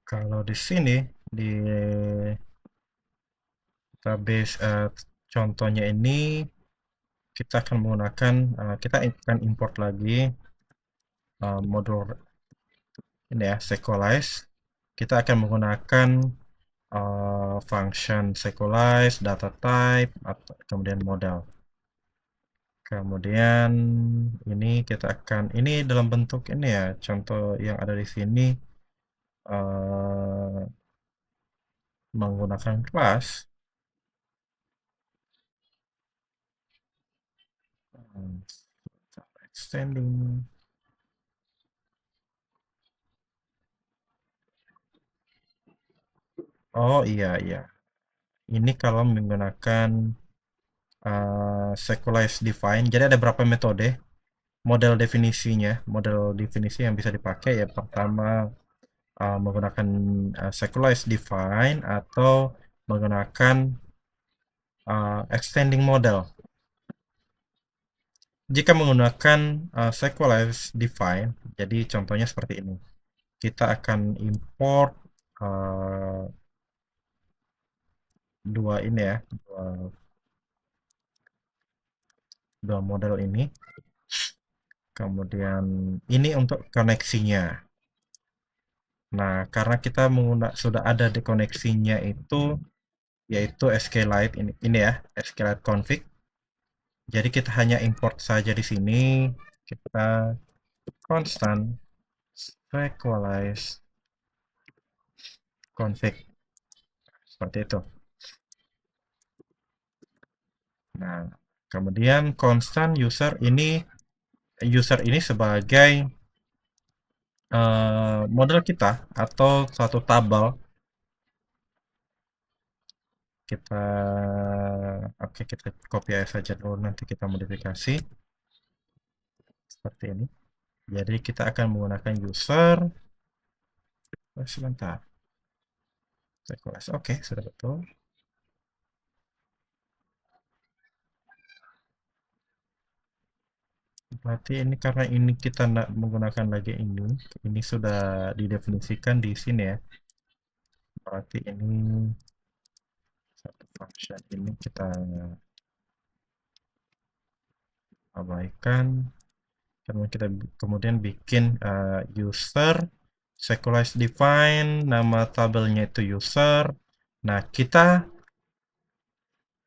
Kalau di sini di database contohnya ini kita akan menggunakan kita akan import lagi modul ini ya Sequelize. Kita akan menggunakan function Sequelize, data type, atau kemudian model. Kemudian ini kita akan ini dalam bentuk ini ya contoh yang ada di sini menggunakan kelas extending. Oh iya iya. Ini kalau menggunakan sequelize define. Jadi ada beberapa metode model definisi yang bisa dipakai ya. Pertama menggunakan sequelize define atau menggunakan extending model. Jika menggunakan sequelize define, jadi contohnya seperti ini. Kita akan import dua ini ya, dua model ini. Kemudian ini untuk koneksinya. Nah, karena kita sudah ada di koneksinya itu, yaitu SQLite ini ya, SQLite config. Jadi kita hanya import saja di sini. Kita constant sequelize config seperti itu. Nah, kemudian constant user ini sebagai model kita atau suatu tabel. Oke, kita copy saja dulu, nanti kita modifikasi seperti ini. Jadi kita akan menggunakan user. Sebentar. Oke, sudah betul. Berarti ini karena ini kita tidak menggunakan lagi ini sudah didefinisikan di sini ya. Berarti ini satu function ini kita abaikan. Kemudian bikin user sequelize define, nama tabelnya itu user. Nah, kita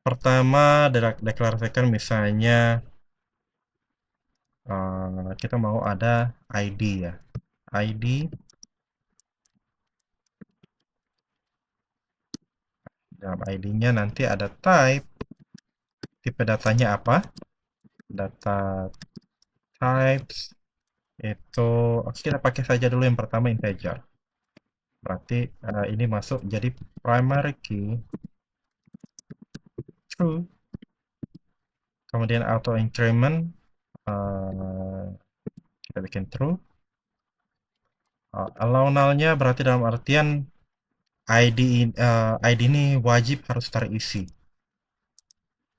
pertama deklarasikan misalnya kita mau ada ID ya. ID dalam ID-nya nanti ada tipe datanya apa? Data types itu oke, kita pakai saja dulu yang pertama integer. Berarti ini masuk jadi primary key true. Kemudian auto increment kita bikin true. Allow null-nya berarti dalam artian ID ini wajib harus terisi.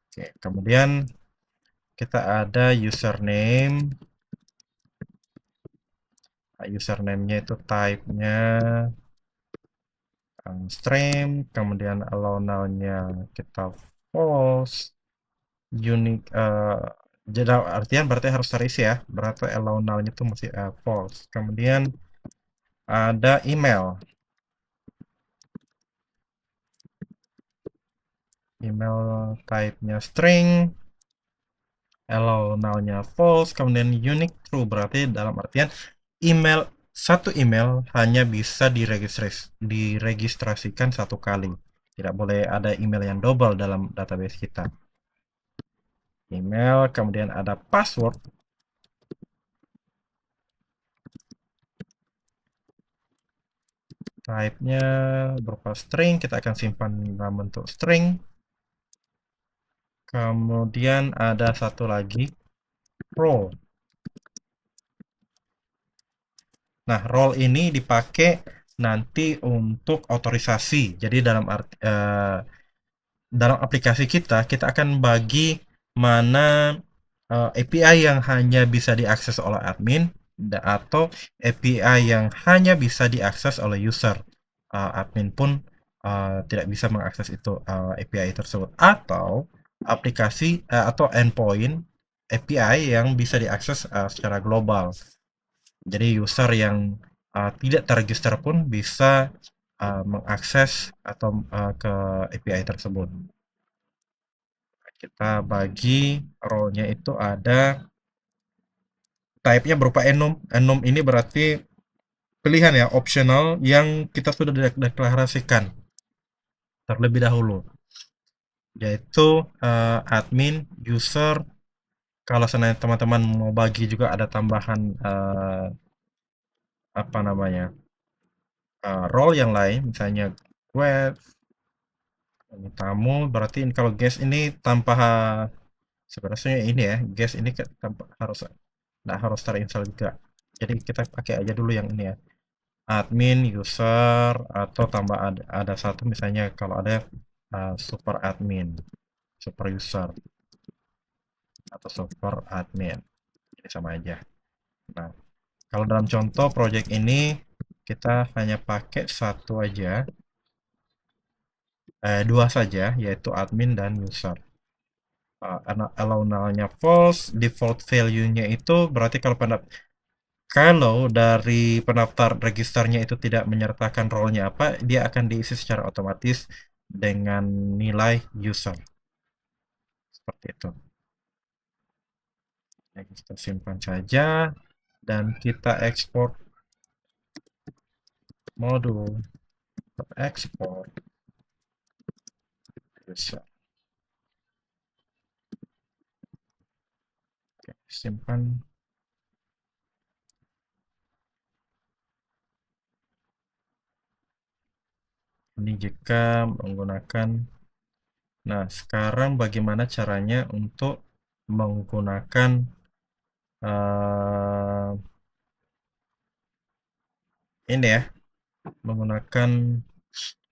Oke, kemudian kita ada username. Username-nya itu type-nya string, kemudian allow null-nya kita false, unique jadi artian berarti harus terisi ya, berarti allow null-nya itu masih false. Kemudian ada email type-nya string, allow null-nya false, kemudian unique true, berarti dalam artian satu email hanya bisa diregistrasikan satu kali. Tidak boleh ada email yang double dalam database kita. Email, kemudian ada password. Type-nya berupa string, kita akan simpan dalam bentuk string. Kemudian ada satu lagi, role. Nah, role ini dipakai nanti untuk otorisasi. Jadi dalam aplikasi kita akan bagi mana API yang hanya bisa diakses oleh admin atau API yang hanya bisa diakses oleh user. Admin pun tidak bisa mengakses itu API tersebut, atau aplikasi atau endpoint API yang bisa diakses secara global. Jadi user yang tidak terregister pun bisa mengakses atau ke API tersebut. Kita bagi role-nya itu ada type-nya berupa enum. Enum ini berarti pilihan ya, optional yang kita sudah deklarasikan terlebih dahulu, yaitu admin, user, kalau seandainya teman-teman mau bagi juga ada tambahan apa namanya role yang lain, misalnya web ini tamu, berarti kalau guest ini tanpa sebenarnya ini ya, guest ini tanpa harus nggak harus terinstall juga. Jadi kita pakai aja dulu yang ini ya, admin, user, atau tambah ada satu misalnya kalau ada super admin, super user, atau super admin. Ini sama aja. Nah, kalau dalam contoh project ini kita hanya pakai satu aja, dua saja, yaitu admin dan user. Allow null-nya false, default value-nya itu berarti kalau dari pendaftar registernya itu tidak menyertakan role-nya apa, dia akan diisi secara otomatis dengan nilai user. Seperti itu. Ya, kita simpan saja dan kita ekspor modul. Ekspor user. Oke, simpan. Ini jika menggunakan. Nah, sekarang bagaimana caranya untuk menggunakan uh, ini ya, menggunakan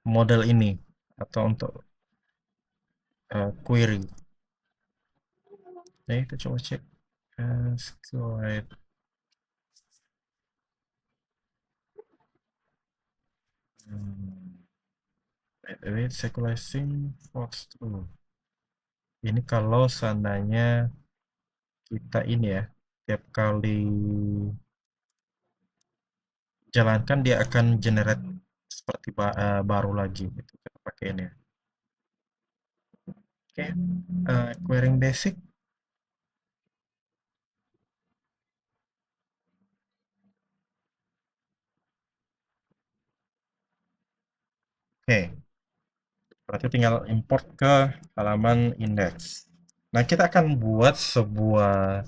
model ini atau untuk query. Nah, kita coba cek SQLite. Wait, sequencing Fox true. Ini kalau seandainya kita ini ya, tiap kali jalankan dia akan generate seperti baru lagi gitu. Kita pakai ini ya. Oke, querying basic. Oke, berarti tinggal import ke halaman index. Nah, kita akan buat sebuah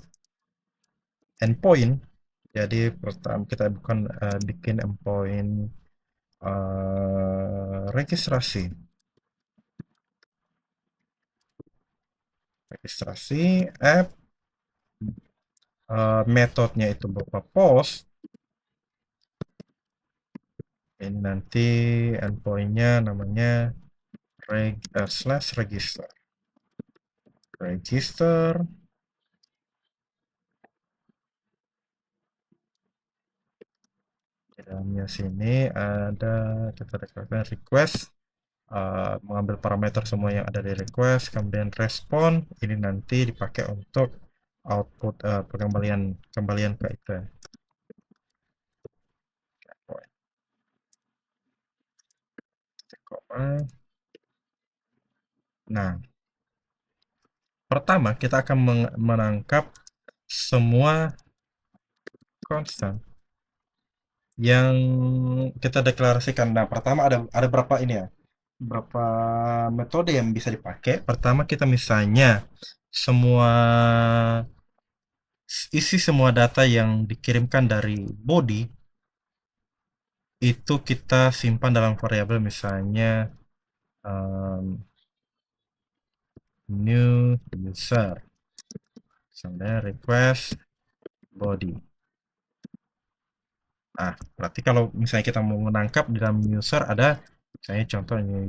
endpoint. Jadi pertama kita bukan bikin endpoint registrasi. Registrasi app, metodenya itu berupa post. Ini nanti endpointnya namanya slash register. Register. Di dalamnya sini ada kita deklarasikan request, mengambil parameter semua yang ada di request, kemudian respon. Ini nanti dipakai untuk output kembalian ke itu. Nah, pertama kita akan menangkap semua konstan yang kita deklarasikan. Nah, pertama ada berapa ini ya? Berapa metode yang bisa dipakai? Pertama kita misalnya isi semua data yang dikirimkan dari body itu kita simpan dalam variabel misalnya new user, misalnya request body. Nah, berarti kalau misalnya kita mau menangkap di dalam user ada misalnya contohnya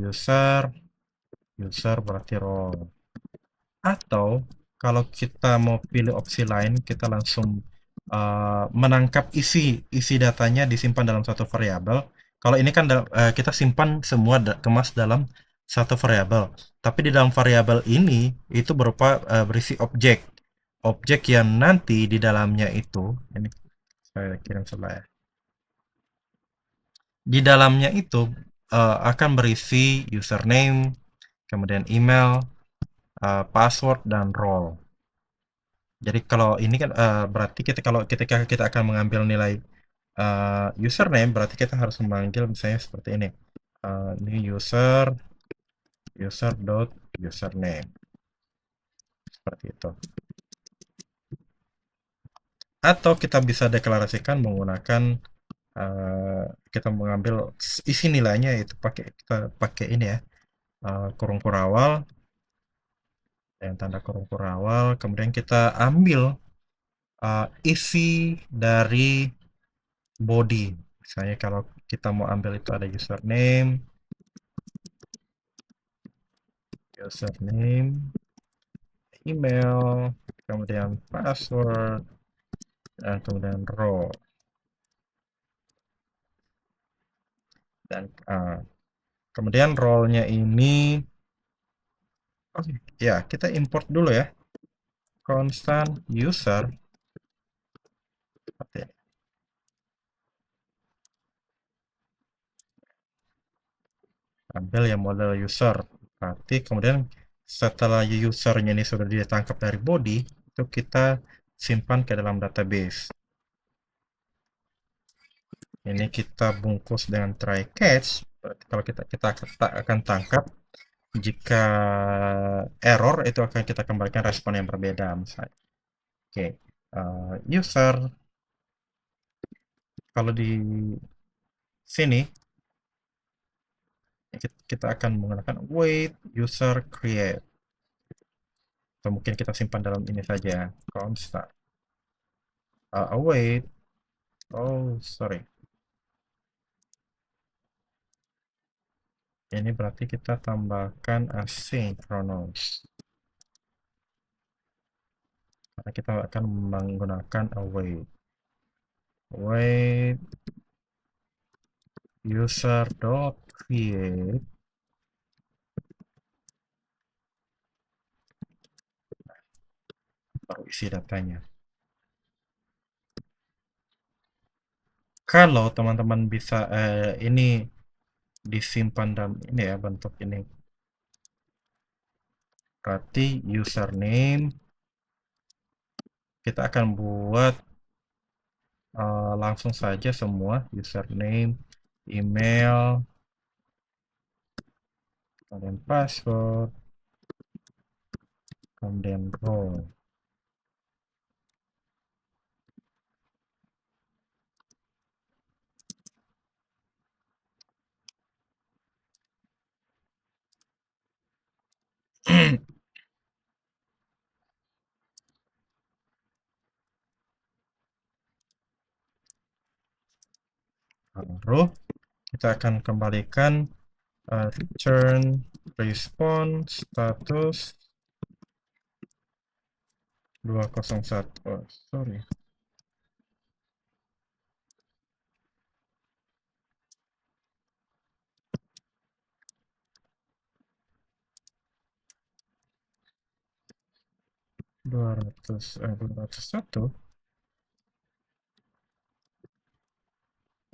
user berarti role. Atau kalau kita mau pilih opsi lain, kita langsung menangkap isi datanya disimpan dalam satu variabel. Kalau ini kan kita simpan semua kemas dalam satu variabel. Tapi di dalam variabel ini itu berupa berisi objek yang nanti di dalamnya itu ini saya kirim sebelah ya. Di dalamnya itu akan berisi username, kemudian email, password dan role. Jadi kalau ini kan berarti kalau ketika kita akan mengambil nilai username berarti kita harus memanggil misalnya seperti ini. Ini user dot username seperti itu. Atau kita bisa deklarasikan menggunakan kita mengambil isi nilainya, itu kita pakai ini ya, kurung kurawal, yang tanda kurung kurawal, kemudian kita ambil isi dari body. Misalnya kalau kita mau ambil itu ada username, email, kemudian password, dan kemudian role. Dan kemudian role-nya ini, oke, ya kita import dulu ya, constant user. Oke, ambil yang model user. Berarti kemudian setelah usernya ini sudah ditangkap dari body, itu kita simpan ke dalam database. Ini kita bungkus dengan try catch. Berarti kalau kita akan tangkap, jika error itu akan kita kembalikan respon yang berbeda misalnya. Oke, user, kalau di sini kita akan menggunakan wait user create, atau mungkin kita simpan dalam ini saja, constant await. Oh, sorry, ini berarti kita tambahkan asynchronous, karena kita akan menggunakan await user dot create, baru isi datanya. Kalau teman-teman bisa ini disimpan dalam ini ya, bentuk ini, berarti username kita akan buat langsung saja semua, username, email, kemudian password, kemudian role. Baru kita akan kembalikan return response status 201. Oh, sorry. Dua ratus satu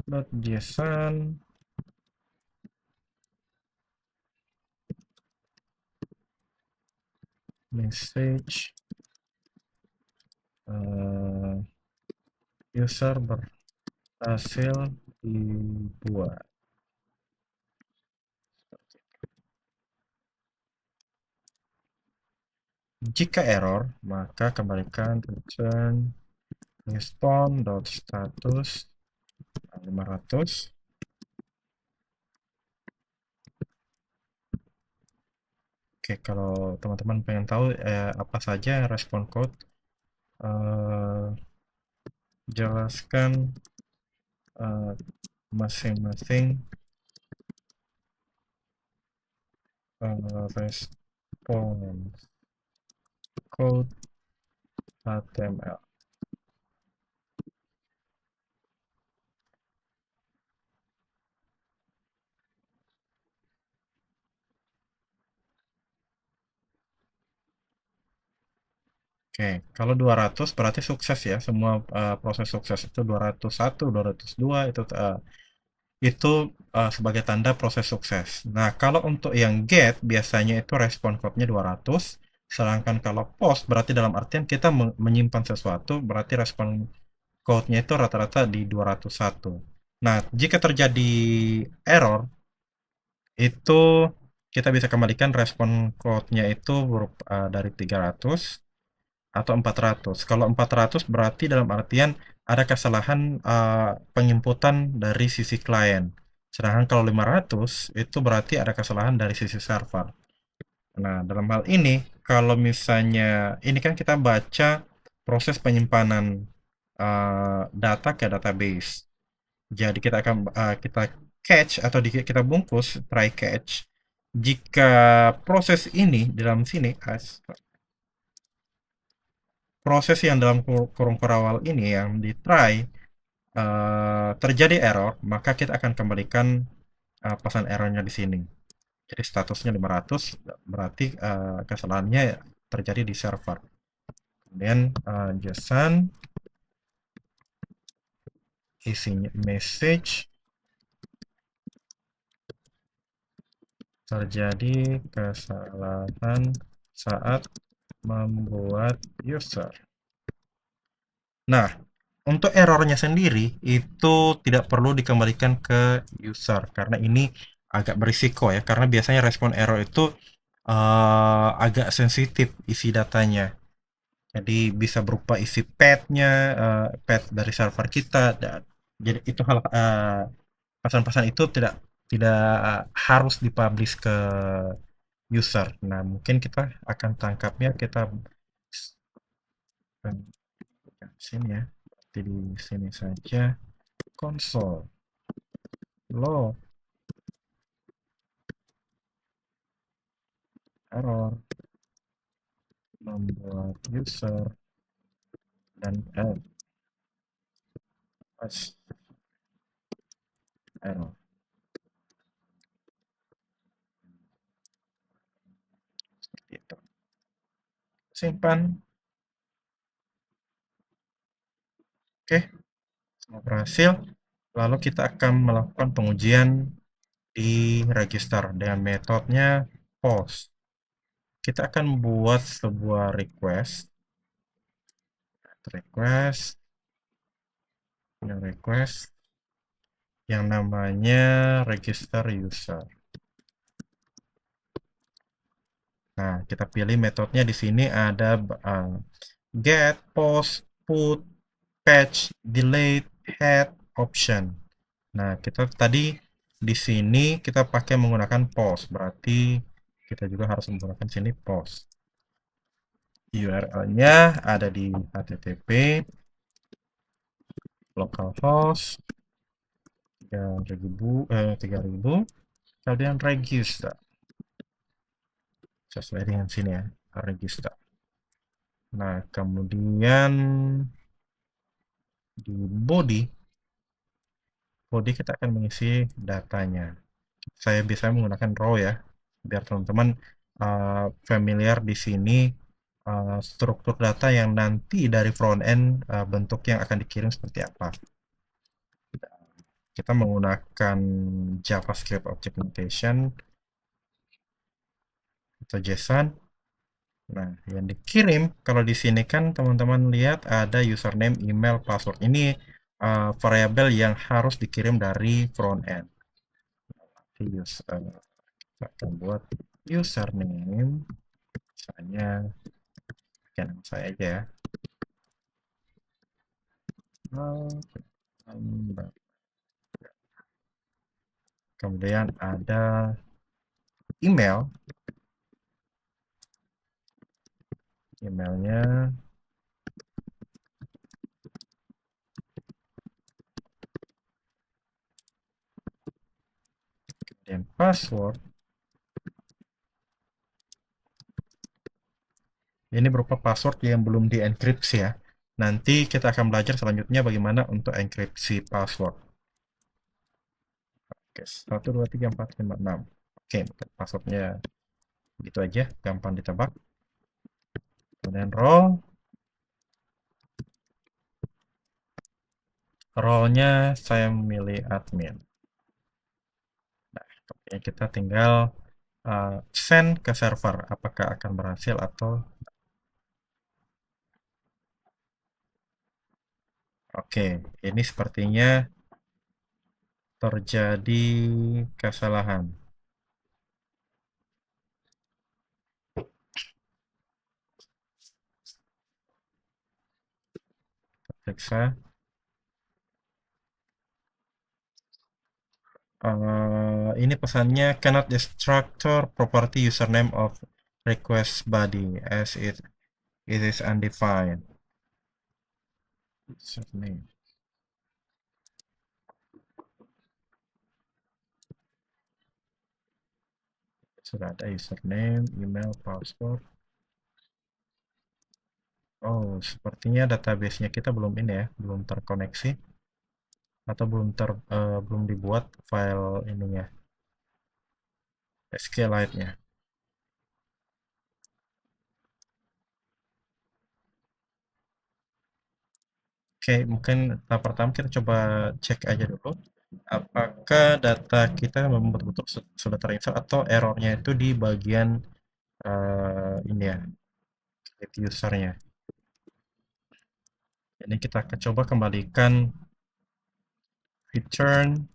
dot json message user berhasil dibuat. Jika error, maka kembalikan return response.status 500. Oke, kalau teman-teman pengen tahu apa saja respon code, jelaskan masing-masing response code HTML. Oke, kalau 200 berarti sukses ya. Semua proses sukses itu 201, 202 itu sebagai tanda proses sukses. Nah, kalau untuk yang get biasanya itu respon code-nya 200, sedangkan kalau post berarti dalam artian kita menyimpan sesuatu, berarti respon code-nya itu rata-rata di 201. Nah, jika terjadi error, itu kita bisa kembalikan respon code-nya itu dari 300 atau 400. Kalau 400 berarti dalam artian ada kesalahan penginputan dari sisi klien. Sedangkan kalau 500 itu berarti ada kesalahan dari sisi server. Nah, dalam hal ini, kalau misalnya ini kan kita baca proses penyimpanan data ke database. Jadi kita akan kita catch atau kita bungkus try catch. Jika proses ini dalam sini proses yang dalam kurung kurawal ini yang di try terjadi error, maka kita akan kembalikan pesan errornya di sini. Jadi statusnya 500 berarti kesalahannya terjadi di server. Kemudian JSON isinya message terjadi kesalahan saat membuat user. Nah, untuk errornya sendiri itu tidak perlu dikembalikan ke user karena ini agak berisiko ya, karena biasanya respon error itu agak sensitif isi datanya. Jadi bisa berupa isi pad-nya, pad dari server kita. Jadi itu hal pesan-pesan itu tidak harus dipublish ke user. Nah, mungkin kita akan tangkapnya kita sini ya. Berarti di sini saja console log error membuat user dan error. Seperti itu. Simpan. Oke, semua berhasil. Lalu kita akan melakukan pengujian di register dengan metodenya post. Kita akan buat sebuah request yang namanya register user. Nah, kita pilih metodenya di sini ada get, post, put, patch, delete, head, option. Nah, kita tadi di sini kita pakai menggunakan post, berarti kita juga harus menggunakan sini post. URL-nya ada di http localhost 3000 kemudian register sesuai dengan sini ya, register. Nah, kemudian di body kita akan mengisi datanya. Saya bisa menggunakan row ya, biar teman-teman familiar di sini struktur data yang nanti dari front end bentuk yang akan dikirim seperti apa. Kita menggunakan JavaScript Object Notation atau JSON. Nah, yang dikirim kalau di sini kan teman-teman lihat ada username, email, password. Ini variabel yang harus dikirim dari front end. Kita akan buat username, misalnya nama saya aja ya. Kemudian ada emailnya dan password ini berupa password yang belum dienkripsi ya. Nanti kita akan belajar selanjutnya bagaimana untuk enkripsi password. Oke, 1 2 3 4 5 6. Oke, passwordnya gitu aja, gampang ditebak. Kemudian role-nya saya memilih admin. Nah, kemudian kita tinggal send ke server, apakah akan berhasil atau oke, ini sepertinya terjadi kesalahan. periksa. Ini pesannya cannot destructor property username of request body as it is undefined. Username. Sudah ada username, email, password. Oh, sepertinya database-nya kita belum ini ya, belum terkoneksi atau belum dibuat file ininya, SQLite-nya. Oke, mungkin tahap pertama kita coba cek aja dulu apakah data kita memang betul-betul sudah terinstall atau errornya itu di bagian ini ya, create usernya. Ini kita akan coba kembalikan return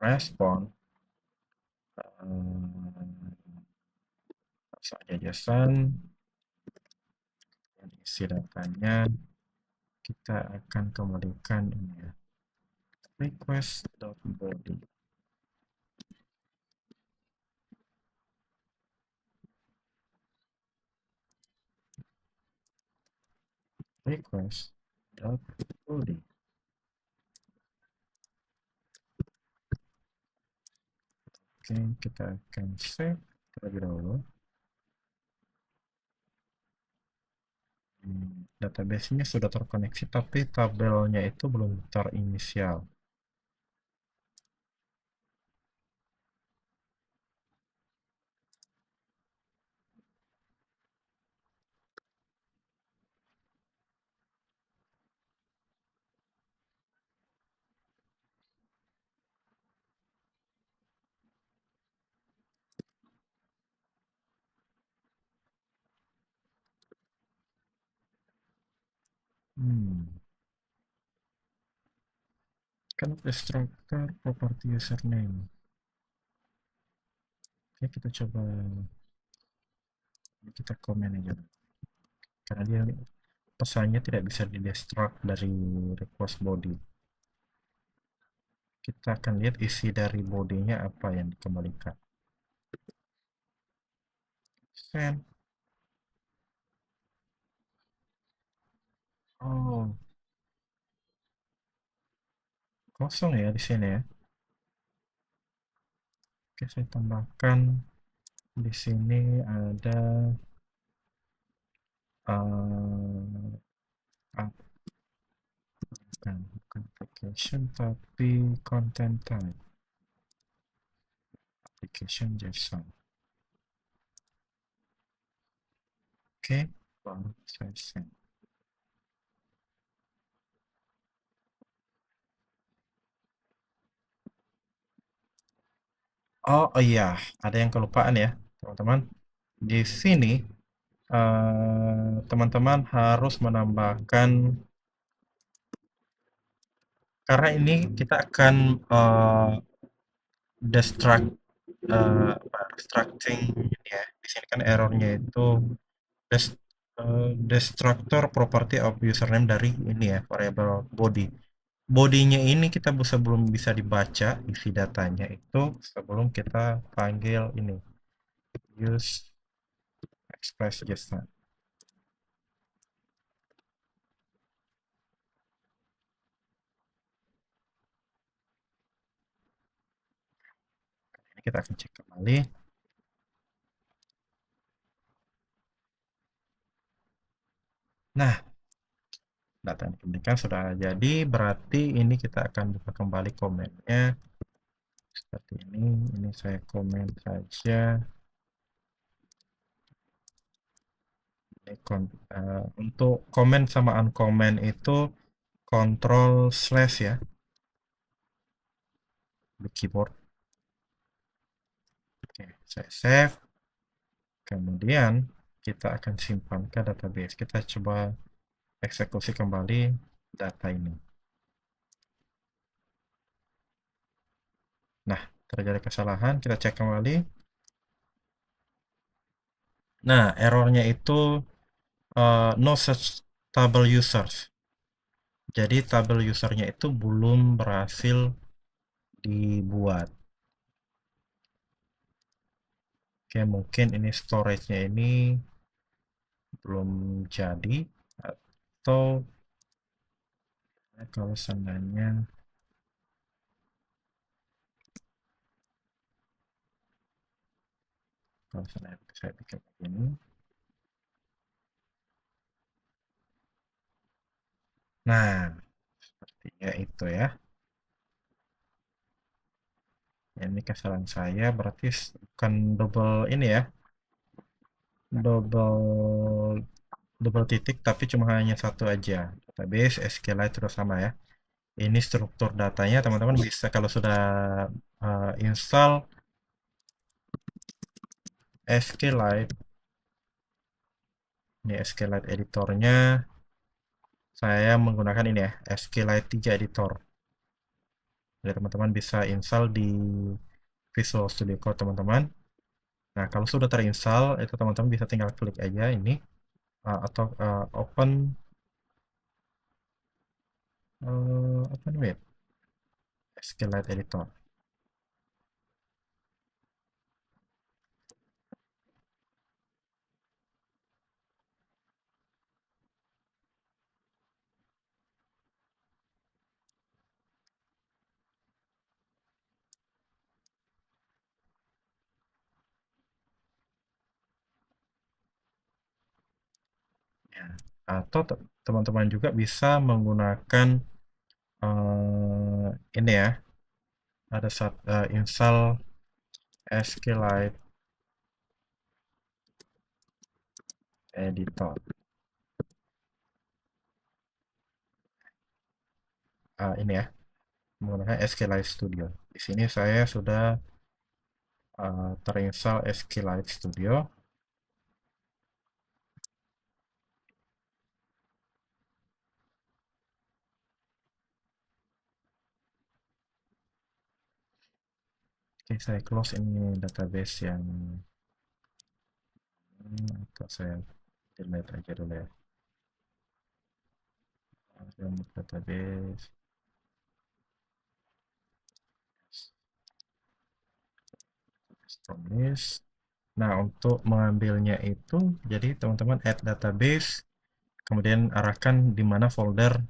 response jajasan isi datanya. Kita akan kembalikan ini ya, request.body request.body. Oke, kita akan save terlebih dahulu. Database-nya sudah terkoneksi tapi tabelnya itu belum terinisial. Kan destructor property username. Oke, kita coba kita komen aja karena dia pesannya tidak bisa di destruct dari request body. Kita akan lihat isi dari bodinya apa yang dikembalikan. Send. Oh, kosong ya di sini ya. Oke, saya tambahkan di sini ada bukan application tapi content type application JSON. Oke, baru saya send. Oh, iya, ada yang kelupaan ya, teman-teman. Di sini teman-teman harus menambahkan, karena ini kita akan destruct destructing ini ya. Di sini kan errornya itu destructor property of username dari ini ya, variable body. Bodinya ini kita belum bisa dibaca isi datanya itu sebelum kita panggil ini use express JSON. Ini kita akan cek kembali. Nah, data yang diketikkan sudah jadi, berarti ini kita akan buka kembali komennya seperti ini saya komen saja ini, untuk komen sama uncomment itu control slash ya di keyboard. Oke, saya save, kemudian kita akan simpan ke database. Kita coba eksekusi kembali data ini. Nah, terjadi kesalahan, kita cek kembali. Nah, errornya itu no such table users. Jadi tabel usernya itu belum berhasil dibuat. Oke, mungkin ini storage-nya ini belum jadi, atau kalau seandainya saya bikin begini. Nah, sepertinya itu ya. Ini kesalahan saya, berarti bukan double ini ya, double double titik, tapi cuma hanya satu aja. Database, SQLite sudah sama ya. Ini struktur datanya, teman-teman bisa kalau sudah install SQLite, ini SQLite editornya, saya menggunakan ini ya, SQLite 3 editor. Jadi teman-teman bisa install di Visual Studio Code teman-teman. Nah, kalau sudah terinstall, itu teman-teman bisa tinggal klik aja ini, atau open, apa namanya, SQLite editor. Ya. Atau teman-teman juga bisa menggunakan ini ya, ada saat install SQLite editor. Ini ya, menggunakan SQLite Studio. Di sini saya sudah terinstall SQLite Studio. Oke, saya close ini database yang atau saya delete aja dulu ya. Remove database. From list. Nah, untuk mengambilnya itu, jadi teman-teman add database, kemudian arahkan di mana folder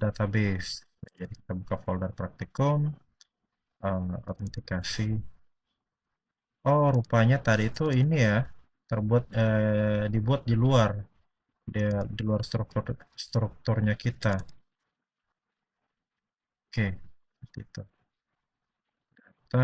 database. Jadi kita buka folder praktikum, autentikasi. Oh, rupanya tadi itu ini ya, dibuat di luar, di luar strukturnya kita. Oke, seperti itu. Kita,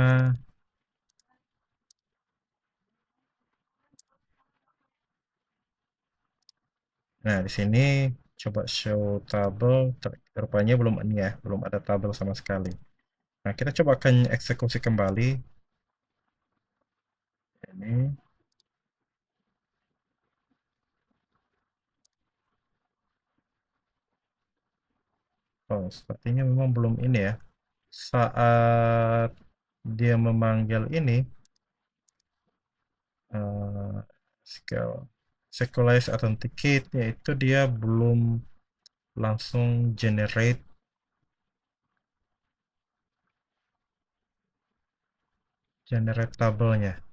nah di sini coba show tabel, rupanya belum ini ya, belum ada tabel sama sekali. Nah, kita coba akan eksekusi kembali ini. Oh, sepertinya memang belum ini ya. Saat dia memanggil ini, uh, Sequelize Authenticate, yaitu dia belum langsung generate tabelnya.